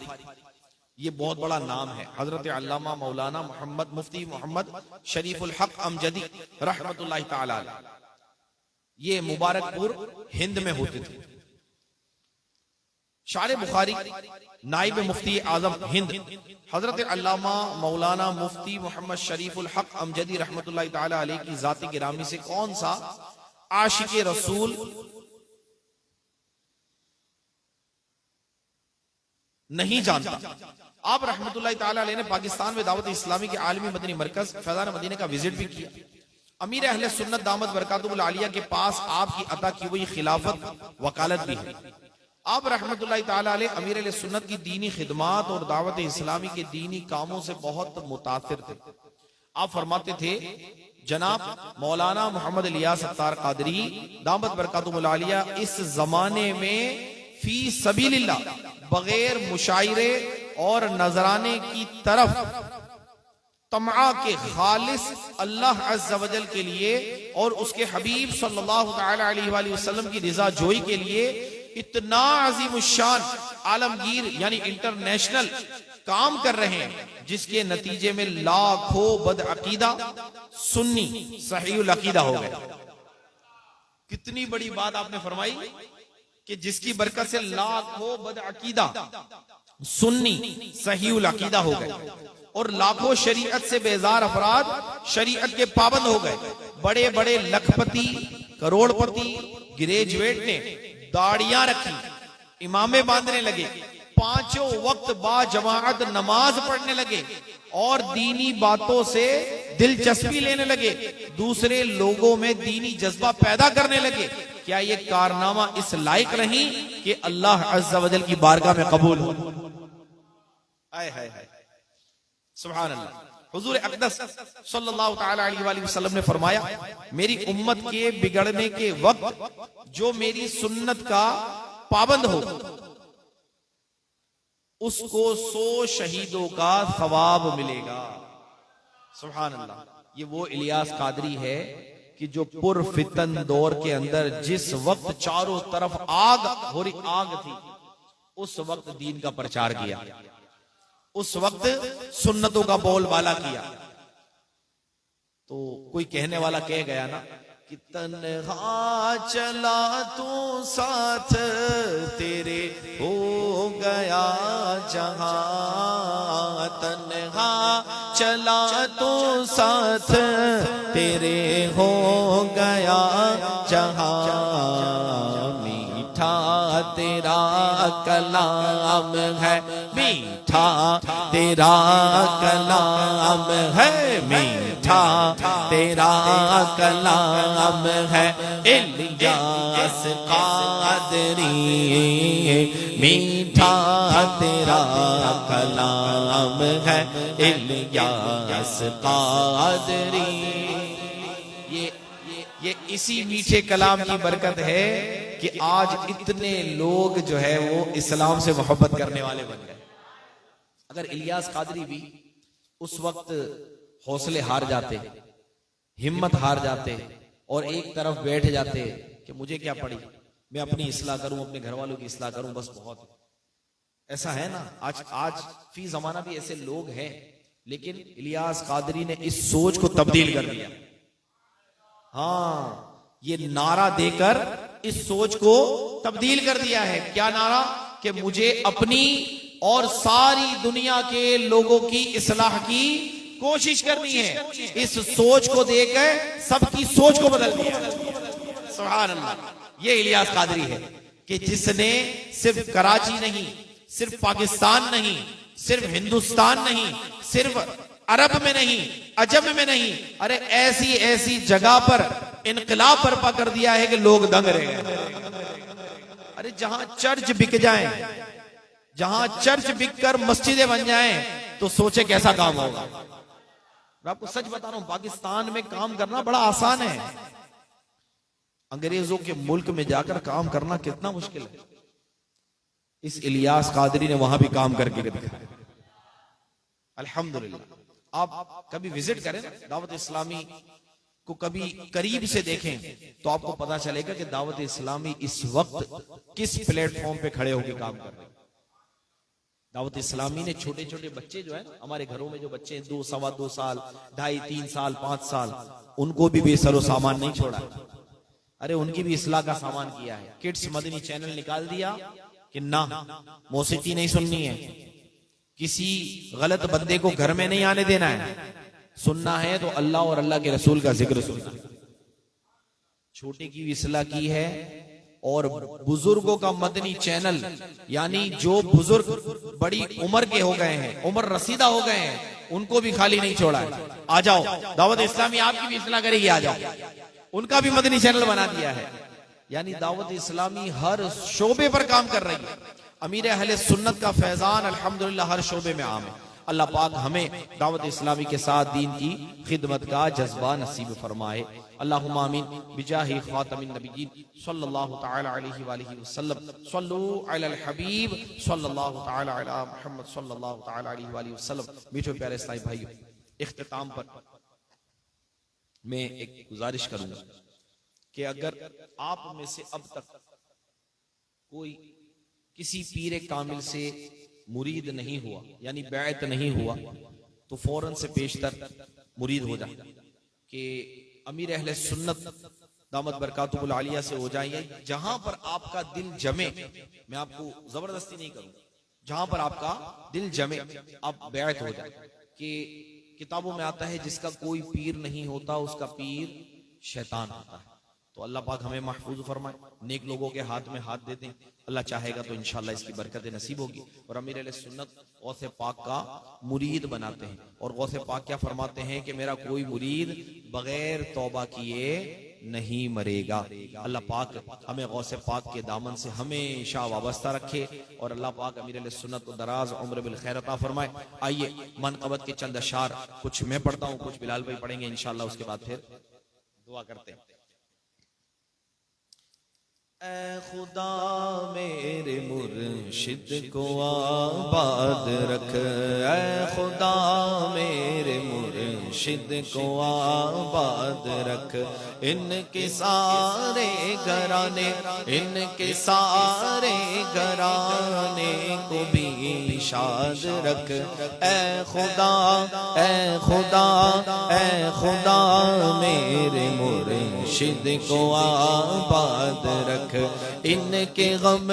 ये बहुत बड़ा नाम है। हजरत अल्लामा मौलाना मोहम्मद मुफ्ती मोहम्मद शरीफुल हक अमजदी रहमतुल्लाहि ताला अलैह, ये मुबारकपुर हिंद में होते थे। शारे बुखारी नाइब मुफ्ती आजम हिंद हजरत अल्लामा मौलाना मुफ्ती मोहम्मद शरीफुल हक अमजदी रहमतुल्लाहि ताला अलैह की जाती गिरामी से कौन सा आशिक रसूल नहीं जानता। आप रहमतुल्लाहि ताला अलैह ने पाकिस्तान में दावत इस्लामी के आलमी मदनी मरकज फैजान मदीने का विजिट भी किया। अमीर अहले सुन्नत दामत बरकातुहुल आलिया के पास आपकी अता की हुई खिलाफत वकालत भी है। आप रहमतुल्लाहि ताला अलैह अमीर अहले सुन्नत की दीनी खिदमात और दावत इस्लामी के दीनी कामों से बहुत मुतासिर थे। आप फरमाते थे, जनाब मौलाना मोहम्मद इलियास अत्तार कादरी दामत बरकातुहुल आलिया इस जमाने में फी सबीलिल्लाह बगैर मुशायरे और नजराने की तरफ तमा के खालिस अल्लाह अज़्ज़ व जल के लिए और उसके हबीब सल्लल्लाहु तआला अलैहि वसल्लम की रिजा जोई के लिए इतना अजीम शान आलमगीर यानी इंटरनेशनल काम कर रहे हैं, जिसके नतीजे में लाखों बदअकीदा सुन्नी सहीहुल अकीदा हो गए। कितनी बड़ी बात आपने फरमाई कि जिसकी बरकत से लाखों बदअकीदा सुन्नी सहीहुल अकीदा हो गए। और लाखों शरीयत से बेजार अफराद शरीयत के पाबंद हो गए। बड़े बड़े लखपति, करोड़पति, ग्रेजुएट ने दाढ़ियां रखी, इमामे बांधने लगे, पांचों वक्त बाजमाअत नमाज पढ़ने लगे और दीनी बातों से दिलचस्पी लेने लगे, दूसरे लोगों में दीनी जज्बा पैदा करने लगे। क्या ये कारनामा इस लायक नहीं कि अल्लाह अज़्ज़ा वजल की बारगाह में कबूल हो? आए हाय हाय, सुभान अल्लाह। हुजूर अक़दस सल्लल्लाहु तआला अलैहि वसल्लम ने फरमाया, मेरी उम्मत के बिगड़ने के वक्त जो मेरी सुन्नत का पाबंद हो उसको 100 शहीदों का सवाब मिलेगा। सुभान अल्लाह। ये वो इलियास कादरी है कि जो पुरफितन दौर के अंदर जिस वक्त चारों तरफ आग हो रही, आग थी, उस वक्त दीन का प्रचार किया, उस वक्त सुन्नतों का बोलबाला किया। तो कोई कहने वाला कह गया ना कि तन्हा चला तू साथ तेरे हो गया जहां, तन्हा चला तू साथ तेरे हो गया जहां, मीठा तेरा कलाम है, मीठा तेरा कलाम है, मीठा तेरा कलाम है, इलियास कादरी, मीठा तेरा कलाम है, इलियास कादरी। ये इसी मीठे कलाम की बरकत है कि आज इतने लोग जो है वो इस्लाम से मोहब्बत करने वाले बन गए। अगर इलियास कादरी भी उस वक्त हौसले हार जाते, हिम्मत हार जाते और एक तरफ बैठ जाते कि मुझे क्या पड़ी, मैं अपनी इस्लाह करूं, अपने घर वालों की इस्लाह करूं, बस बहुत, ऐसा है ना। आज फी जमाना भी ऐसे लोग हैं, लेकिन इलियास कादरी ने इस सोच को तब्दील कर दिया। हाँ, ये नारा देकर इस सोच को तब्दील कर दिया है। क्या नारा? कि मुझे अपनी और सारी दुनिया के लोगों की इस्लाह की कोशिश करनी है। इस सोच को देकर सबकी सोच को बदल दिया। सुभान अल्लाह। ये इलियास कादरी है कि जिसने सिर्फ कराची नहीं, सिर्फ पाकिस्तान नहीं, सिर्फ हिंदुस्तान नहीं, सिर्फ अरब में नहीं, अजम में नहीं, अरे ऐसी ऐसी जगह पर इनकलाब बर्पा कर दिया है कि लोग दंग रह गए। अरे जहां चर्च बिक जाएं, जहां चर्च बिककर मस्जिदें बन जाएं, तो सोचे कैसा काम होगा। मैं आपको सच बता रहा हूं, पाकिस्तान में काम करना बड़ा आसान है, अंग्रेजों के मुल्क में जाकर काम करना कितना मुश्किल है। इस इलियास कादरी ने वहां भी काम करके दिखाया, अल्हम्दुलिल्लाह। आप कभी विजिट करें दावत इस्लामी को, कभी करीब से देखें, तो आपको पता चलेगा कि दावत इस्लामी इस वक्त किस प्लेटफॉर्म पे खड़े होकर काम कर रहे हैं। दावत इस्लामी ने छोटे छोटे बच्चे जो है, हमारे घरों में जो बच्चे हैं 2, सवा 2 साल, 2.5, 3 साल, 5 साल, उनको भी बेसरो सामान नहीं छोड़ा। अरे उनकी भी इस्लाह का सामान किया है। किड्स मदनी चैनल निकाल दिया कि ना, मौसीकी नहीं सुननी है, किसी गलत बंदे को घर में नहीं आने देना है, सुनना है तो अल्लाह और अल्लाह के रसूल का जिक्र सुनना। छोटे की भी इस्लाह की है और बुजुर्गों का मदनी चैनल, यानी जो बुजुर्ग बड़ी उम्र के हो गए हैं, उम्र रसीदा हो गए हैं, उनको भी खाली नहीं छोड़ा है। आ जाओ, दावत इस्लामी आपकी भी इस्लाह करेगी, आ जाओ। उनका भी मदनी चैनल बना दिया है। यानी दावत इस्लामी हर शोबे पर काम कर रही है। अमीर अहले सुन्नत का फैजान अल्हम्दुलिल्लाह हर शोबे में आम है। अल्लाह पाक हमें दावत इस्लामी के साथ दीन की खिदमत का जज्बा नसीब फरमाए। अल्लाहुम्मा आमीन बिजाहि खातमिन नबिय्यीन सल्लल्लाहु तआला अलैहि वालिहि वसल्लम। सल्लू अलल हबीब सल्लल्लाहु तआला अला मुहम्मद सल्लल्लाहु तआला अलैहि वालिहि वसल्लम। मीठे प्यारे इस्लामी भाइयों, इख्तिताम पर मैं एक गुजारिश करूंगा कि अगर आप में से अब तक कोई किसी पीर कामिल से मुरीद नहीं हुआ, यानी बैत नहीं हुआ, तो फौरन से पेशतर मुरीद हो जाए कि अमीर अहले सुन्नत दामत बरकातुहुल आलिया से हो जाइए। जहां पर आपका दिल जमे, मैं आपको जबरदस्ती नहीं करूंगा, जहां पर आपका दिल जमे आप बैत हो जाए। कि किताबों में आता है जिसका कोई पीर नहीं होता उसका पीर शैतान होता है। तो अल्लाह पाक हमें महफूज फरमाए, नेक लोगों के हाथ में हाथ दे दें। अल्लाह चाहेगा तो इंशाअल्लाह इसकी बरकत नसीब होगी। और अमीर अहले सुन्नत गौसे पाक का मुरीद बनाते हैं, और गौसे पाक क्या फरमाते हैं कि मेरा कोई मुरीद बगैर तौबा किए नहीं मरेगा। अल्लाह पाक हमें गौसे पाक के दामन से हमेशा वाबस्ता रखे, और अल्लाह पाक अमीर अहले सुन्नत को दराज उम्र बिल खैर अता फरमाए। आइए मनक़बत के चंद अशार कुछ मैं पढ़ता हूँ, कुछ बिलाल भाई पढ़ेंगे इंशाअल्लाह, उसके बाद फिर दुआ करते हैं। ऐ खुदा मेरे मुर्शिद को आबाद रख, ऐ खुदा मेरे मुर्शिद को आबाद रख, इनके सारे घराने, इनके सारे घराने को भी शाद रख। ऐ खुदा, ऐ खुदा, ऐ खुदा मेरे मुर्शिद को आबाद रख, इनके गम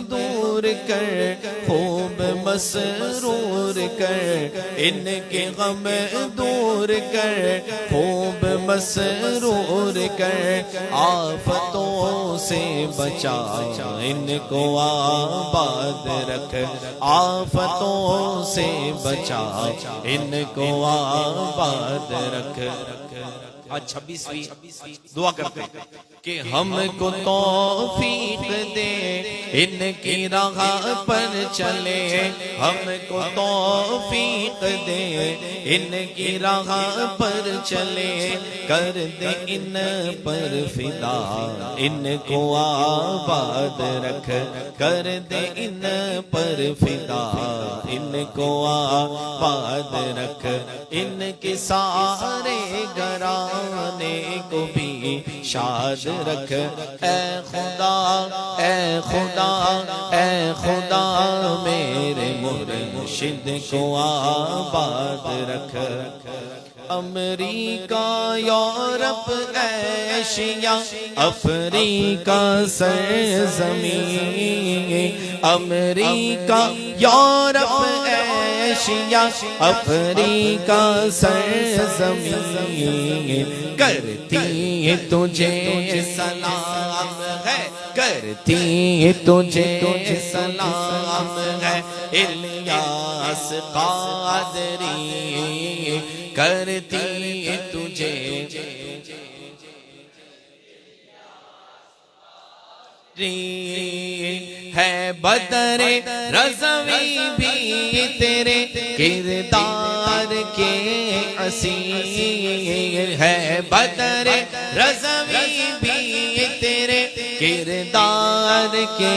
दूर कर, खूब मसरूर कर, इनके गम दूर कर, खूब मसरूर कर, आफतों से बचा इनको आबाद रख, आफतों से बचा इनको आबाद रख। आज 26वीं दुआ करते हैं कि हमको तौफीक दे इनकी राह पर चले, हमको तौफीक दे इनकी राह पर चले, कर दे इन पर फिदा इनको आबाद रख, कर दे इन पर फिदा इनको आबाद रख, इनके सारे घराने को भी शाद रख। ऐ खुदा, ऐ खुदा, ऐ खुदा मेरे मुर्शिद को आबाद रख। अमरीका, यूरोप, एशिया, अफ्रीका सरज़मीं, अमरीका, यूरोप, एशिया, अफ्रीका सरज़मीं, करती तुझे सलाम है, करती तुझे सलाम है, इलियास क़ादरी करती तुझे है, बदरे रज़वी भी तेरे किरदार के असीर है, बदरे रज़वी भी तेरे किरदार के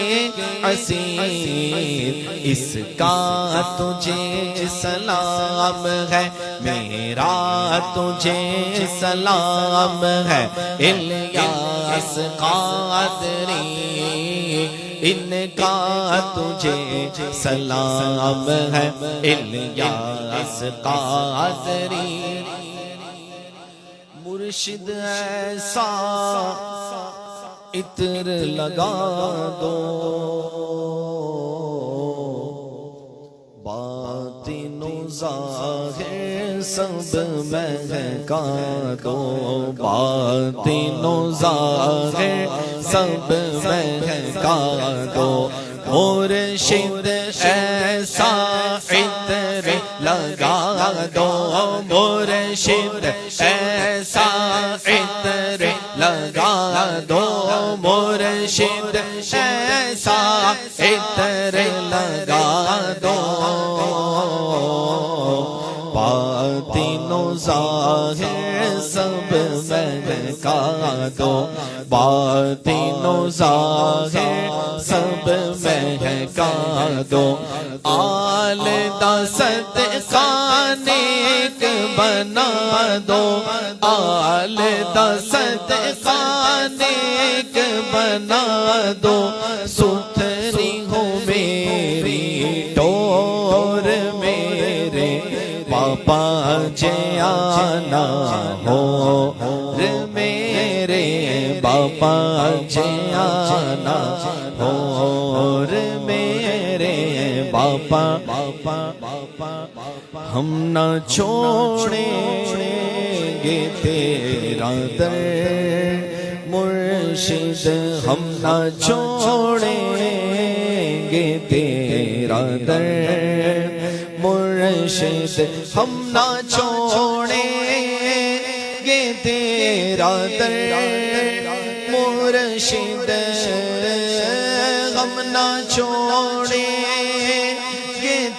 असीर, इसका तुझे सलाम है, मेरा तुझे सलाम है, इलियास क़ादरी इनका तुझे सलाम है, इलियास क़ादरी। मुर्शिद ऐसा इत्र लगा दो, बातिनो ज़ाहिर सब महका दो, बातिनो ज़ाहिर सब महका दो, मुर्शिद ऐसा इत्र लगा दो, मुर्शिद ऐसा इत्र लगा दो, मुर्शिद ऐसा इत्र लगा दो, बातिनो ज़ाहिर सब महका दो, बातिनो ज़ाहिर सब महका दो, आल दा सदका नेक बना दो, आल दा सदका नेक बना दो, सुथरी हो मेरी टोर मेरे पापा जयाना हो मेरे बापा जयाना हो मेरे बापा, हम ना छोड़ेंगे तेरा दर मुर्शिद, हम ना छोड़ेंगे तेरा दर मुर्शिद, हम ना छोड़ेंगे तेरा दर मुर्शिद, हम ना छोड़ेंगे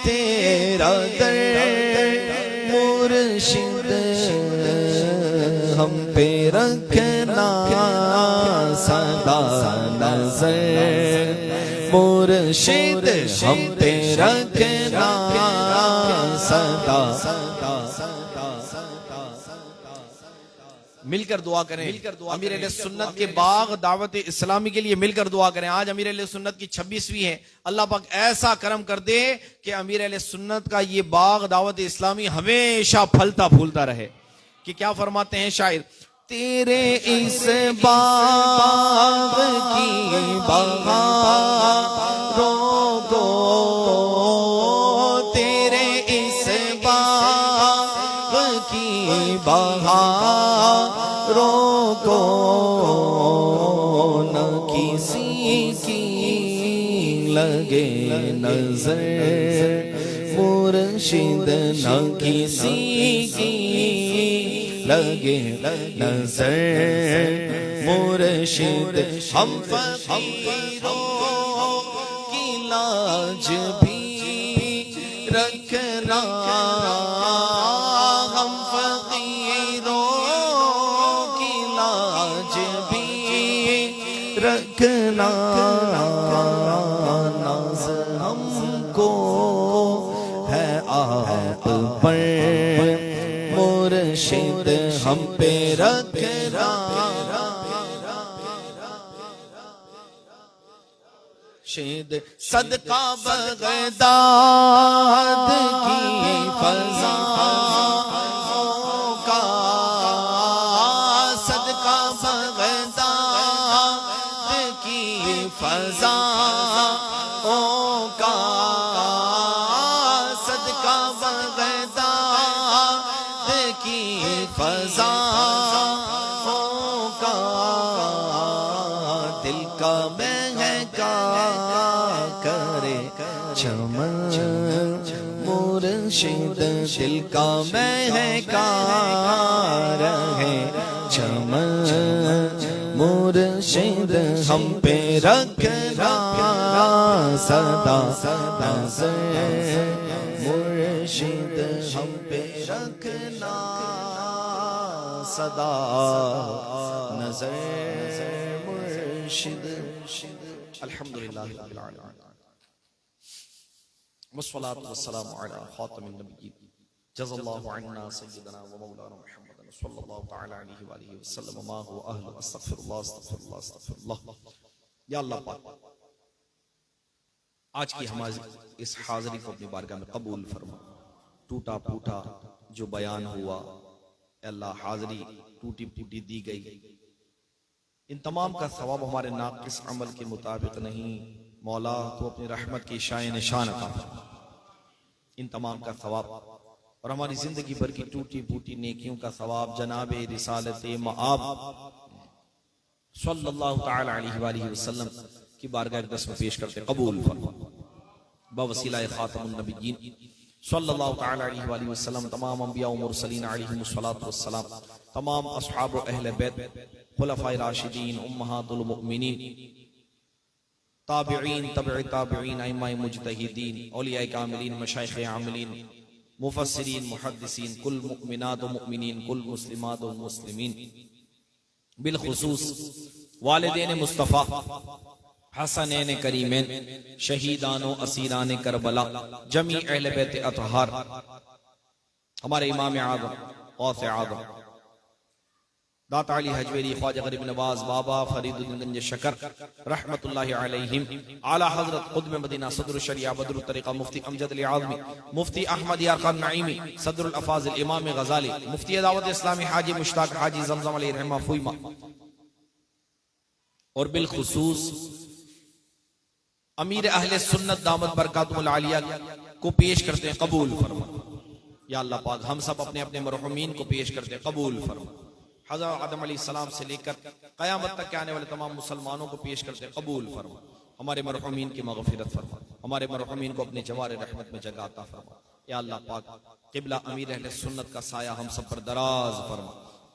तेरा दर मुर्शिद, हम पे रखना सदा नजर मुर्शिद, हम पे रखना सदा। मिलकर दुआ करें, अमीर अहले सुन्नत के बाग दावत इस्लामी के लिए मिलकर दुआ करें। आज अमीर अहले सुन्नत की 26वीं है। अल्लाह पाक ऐसा करम कर दे कि अमीर अहले सुन्नत का ये बाग दावत इस्लामी हमेशा फलता फूलता रहे। कि क्या फरमाते हैं शायर, तेरे इस बाग की बहारों को, तेरे इस बाग की बहारों को न किसी की लगे नजर मुर्शिद, न किसी की लगे नजर मुर्शिद, हम फकीरों की लाज भी रखना, हम फकीरों की लाज भी रखना, नाज हमको है आप पर मुर्शिद, हम पे रखना शेद, सदका बगदाद की फज़ा का, सदका बगदाद की फज़ा का, सदका बगदाद की फज़ा का, दिल का महका करे चमन मुर्शिद, दिल का महका रहे चमन मुर्शिद, हम पे रखना सदा नज़र मुर्शिद, हम पे रखना सदा नज़र मुर्शिद। अल्हम्दुलिल्लाह रब्बिल आलमीन वस्सलातु वस्सलामु अला खातिमिन नबिय्यीन जज़ल्लाहु अन्ना सय्यदना व मौलाना मुहम्मदन सल्लल्लाहु तआला अलैहि व आलिहि वसल्लम मा हुवा अहलु अस्तगफिरुल्लाह अस्तगफिरुल्लाह अस्तगफिरुल्लाह। या अल्लाह पाक आज की हमारी इस हाज़री को अपनी बारगाह में कबूल फरमा। टूटा फूटा जो बयान हुआ, अल्लाह हाज़री टूटी फूटी दी गई, इन तमाम का सवाब हमारे नाक़िस अमल के मुताबिक नहीं, मौला तो अपनी रहमत की शाए निशान अता फरमा। इन तमाम का सवाब और हमारी जिंदगी भर की टूटी फूटी नेकियों का सवाब जनाबे रिसालत मआब सल्लल्लाहु तआला अलैहि वसल्लम की बारगाह अक़दस में पेश करके कबूल फरमा। बवसीला खातमुन नबिय्यीन सल्लल्लाहु तआला अलैहि वसल्लम, तमाम अंबिया व मुरसलीन अलैहिमुस्सलातु वस्सलाम, तमाम अस्हाब व अहले बैत, खुलफाए राशिदीन, उम्महातुल मुमिनीन, ताबिईन, तबई ताबिईन, अइम्माए मुज्तहिदीन, औलियाए कामिलीन, मशाइख़े आमिलीन, मुफस्सिरीन, मुहद्दिसीन, कुल मुमिनात व मुमिनीन, कुल मुस्लिमात व मुस्लिमीन, बिलखुसूस वालिदैन मुस्तफ़ा, हसनैन करीमैन, शहीदानो असीरान करबला, जमी अहले बैत अतहार, हमारे इमाम आज़म गौसे आज़म दाता अली हजवेरी, ख्वाजा गरीब नवाज बाबा फरीदुद्दीन गंज शकर रहमतुल्लाहि अलैहिम, आला हजरत खुद्म मदीना सदरुल शरिया बदरुत तरीका मुफ्ती अमजद अली आज़मी, मुफ्ती अहमद यार खान नईमी, सदरुल अफाज़िल इमाम गज़ाली, मुफ्ती दावत इस्लामी हाजी मुश्ताक हाजी ज़मज़म अलैहि रहमा फुइमा, और बिलखुसूस अमीर अहले सुन्नत दामत बरकातुहुल आलिया को पेश करते हैं कबूल फरमा। या अल्लाह पाक हम सब अपने अपने मरहुमीन को पेश करते कबूल फरमा। हज़रत आदम अलैहिस्सलाम से लेकर क़यामत तक के आने वाले तमाम मुसलमानों को पेश करते कबूल फरमा। हमारे मरहुमीन की मग़फ़िरत फरमा, हमारे मरहुमीन को अपने जवार रहमत में जगह अता फरमा। या अल्लाह पाक क़िबला अमीर अहले सुन्नत का साया हम सब पर दराज फरमा।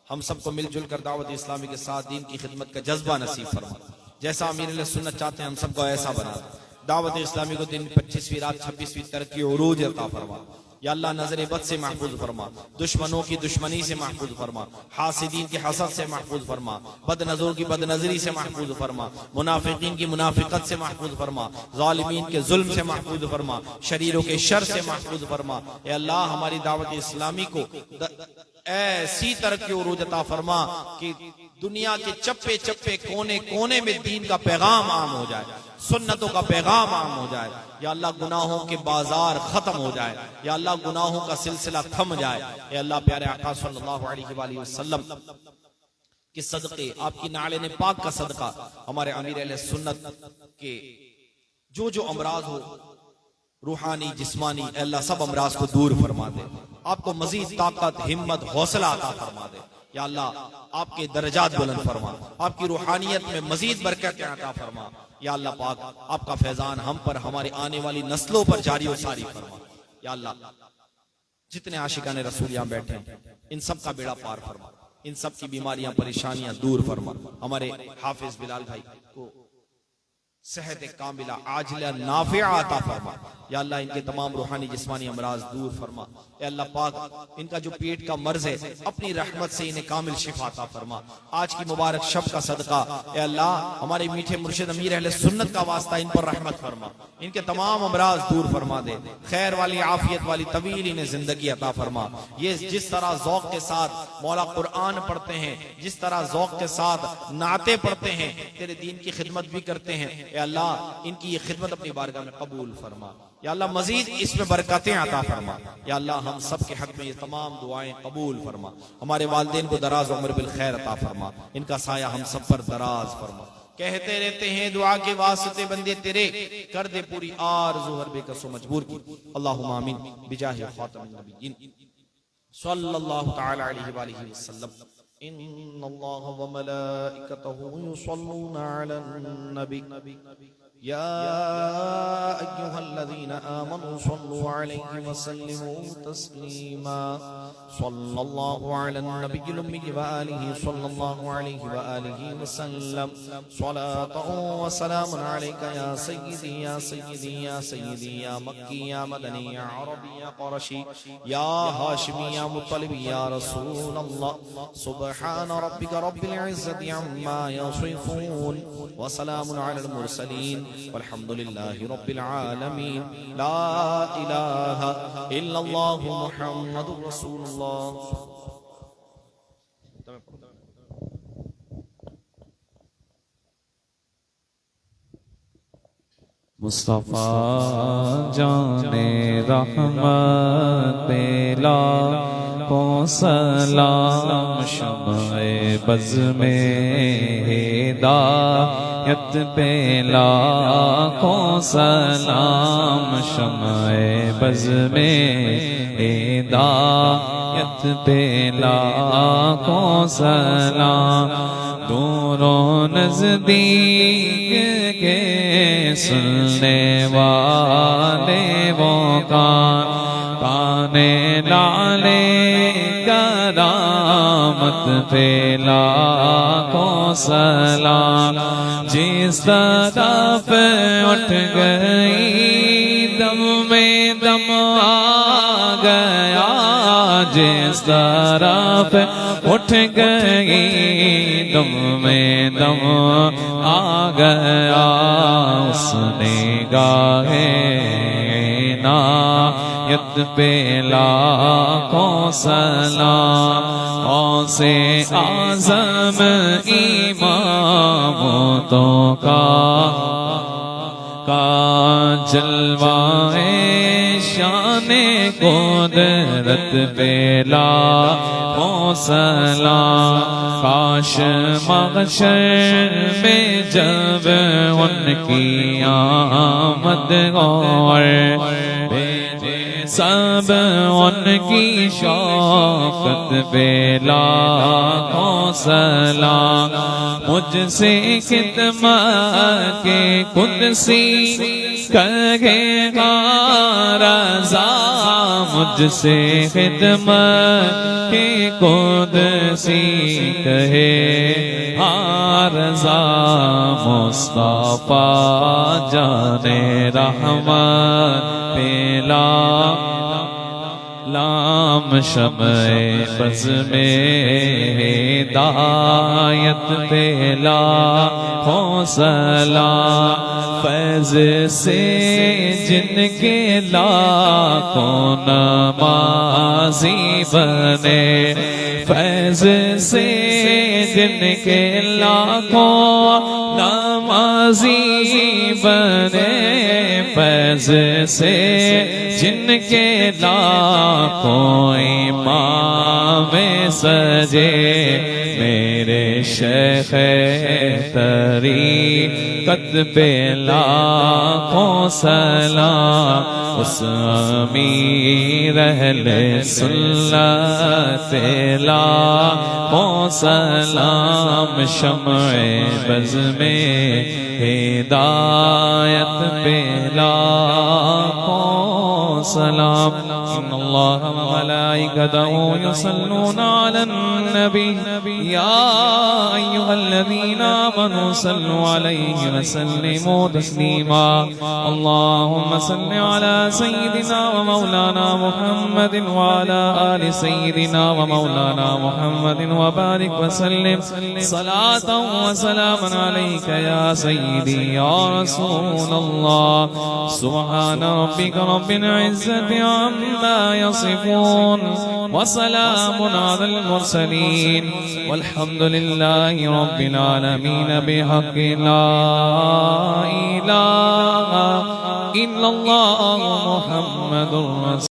हम सबको मिलजुल कर दावत इस्लामी के साथ दीन की खिदमत का जज्बा नसीब फरमा। जैसा अमीर अहले सुन्नत चाहते हैं हम सबको ऐसा बना दे। दावत इस्लामी को दिन 25वीं रात 26वीं तरक्की उरूज अता फरमा। या अल्लाह नजर बद से महफूज फरमा, दुश्मनों की दुश्मनी से महफूज फरमा, हासिदीन के हसद से महफूज फरमा, बदनजरों की बदनजरी से महफूज फरमा, मुनाफिकीन की मुनाफिकत से महफूज फरमा, ज़ालिमीन के जुल्म से महफूज फरमा, शरीरों के शर से महफूज फरमा। या अल्लाह हमारी दावत इस्लामी को ऐसी तरक्की उरूज अता फरमा कि दुनिया के चप्पे चप्पे कोने कोने में दीन का पैगाम आम हो जाए, सुन्नतों का पैगाम आम हो जाए। या अल्लाह गुनाहों के बाजार खत्म हो जाए, या अल्लाह गुनाहों का सिलसिला थम जाए। या अल्लाह प्यारे आका सल्लल्लाहु अलैहि वसल्लम के सदक़े, आपकी नाले पाक का सदका, हमारे अमीर अहले सुन्नत के जो जो अमराज हो, रूहानी जिस्मानी, अल्लाह सब अमराज को दूर फरमा दे, आपको मजीद ताकत हिम्मत हौसला अता फरमा दे। या अल्लाह आपके दर्जात बुलंद फरमा, आपकी रूहानियत में मजीद बरकत अता फरमा। या अल्लाह पाक आपका फैजान हम पर, हमारी आने वाली नस्लों पर जारी और सारी फरमा। या अल्लाह जितने आशिकाने रसूल यहाँ बैठे हैं इन सब का बेड़ा पार फरमा, इन सब की बीमारियां परेशानियां दूर फरमा। हमारे हाफिज बिलाल भाई को सेहत कामिला आजिला नाफिया अता फरमा। या अल्लाह इनके तमाम रूहानी जिस्मानी अमराज दूर फरमा। या अल्लाह पाक इनका जो पेट का मर्ज है अपनी रहमत से इन्हें कामिल शिफा अता फरमा। आज की मुबारक शब का सदका या अल्लाह हमारे मीठे मुर्शिद अमीर अहले सुन्नत का वास्ता इन पर रहमत फरमा, इनके तमाम अमराज दूर फरमा दे, खैर वाली आफियत वाली तवील इन्हें जिंदगी अता फरमा। ये जिस तरह ज़ौक़ के साथ मौला कुरान पढ़ते हैं, जिस तरह ज़ौक़ के साथ नाते पढ़ते हैं, तेरे दीन की खिदमत भी करते हैं, या अल्लाह इनकी ये खिदमत अपनी बारगाह में कबूल फरमा। या अल्लाह मजीद इसमें बरकतें अता फरमा। या अल्लाह हम सब के हक में ये तमाम दुआएं कबूल फरमा। हमारे वालिदैन को दराज उम्र बिल खैर अता फरमा, इनका साया हम सब पर दराज फरमा। कहते रहते हैं दुआ के वास्ते बंदे तेरे, कर दे पूरी आरज़ू हर बेकसो मजबूर की। अल्लाहुम्मा आमीन बिजाहि खातमिन नबिय्यीन सल्लल्लाहु तआला अलैहि व आलिहि वसल्लम। इन्नल्लाह व मलाइकतहु युसल्लूना अलन नबी या अय्युहल्लज़ीना आमनू सल्लू अलैहि व सल्लिमू तस्लीमा। सल्लल्लाहु अलन नबिय्यिल उम्मी व आलिहि सल्लल्लाहु अलैहि व आलिहि वसल्लम। सलातु व सलामुन अलैका या सय्यदी या सय्यदी या सय्यदी या मक्की या मदनी या अरबी या क़ुरशी या हाशिमी या मुत्तलिबी या रसूलल्लाह। सुब्हान रब्बिका रब्बिल इज़्ज़ति अम्मा यसिफून व सलामुन अलल मुरसलीन वल्हम्दुलिल्लाहि रब्बिल आलमीन। ला इलाहा इल्लल्लाहु मुहम्मदुर रसूलुल्लाह। मुस्तफा जाने रहमत ला को सलाम, शम्ए बज़ में हिदायत पे लाखो सलाम, शम्ए बज़ में हिदायत पे लाखो सलाम। दूरों नज़दीक के सुनने वाले वो काने लाले करामत पे लाखो सलाम। जिस तरफ उठ गई दम में दम आ गया, जिस तरफ उठ गई दम में दम आ गया, उसने गाहे नायत पे लाखों सलाम। औसे आज़म इमामतों का जलवाए शाने कुदरत पे लाखों सलाम। काश महशर में जब उनकी आमद और भेजे सब उनकी शौकत पे लाखों सलाम। मुझसे खिदमत के कुदसी कहेगा रज़ा, मुझसे खिदमत के कुदसी कहे रज़ा। मुस्तफा जाने रहमत पेला लाम शमए बज़ में हिदायत पेला हौसला। फैज़ से जिनके लाखों नमाज़ी बने, फैज़ से जिनके लाखों नमाज़ी बने, फैज़ से जिनके लाखों इमाम सजे। मेरे शेख़ तरीक़त पे लाखों सलाम। उस अमीर अहले सुन्नत पे लाखों सलाम। शम्ए बज़ में हिदायत पे लाखों सलाम। इन्नल्लाह व मलाइकतहु युसल्लूना अलन नबी या अय्युहल्लज़ीना आमनू सल्लु अलैहि व सल्लिमू तस्लीमा। अल्लाहुम्मा सल्लि अला सय्यिदिना व मौलाना मुहम्मदिन व अला आलि सय्यिदिना व मौलाना मुहम्मदिन व बारिक व सल्लिम सलातन व सलामन अलैका या सय्यिदी या रसूलल्लाह। सुब्हान रब्बिका रब्बिल इज्जति अम्मा यसिफून व सलामुन अलल मुरसलीन वल्हम्दुलिल्लाहि रब्बिल आलमीन। बिहक़्क़ि ला इलाहा इल्लल्लाह मुहम्मदुर रसूलुल्लाह।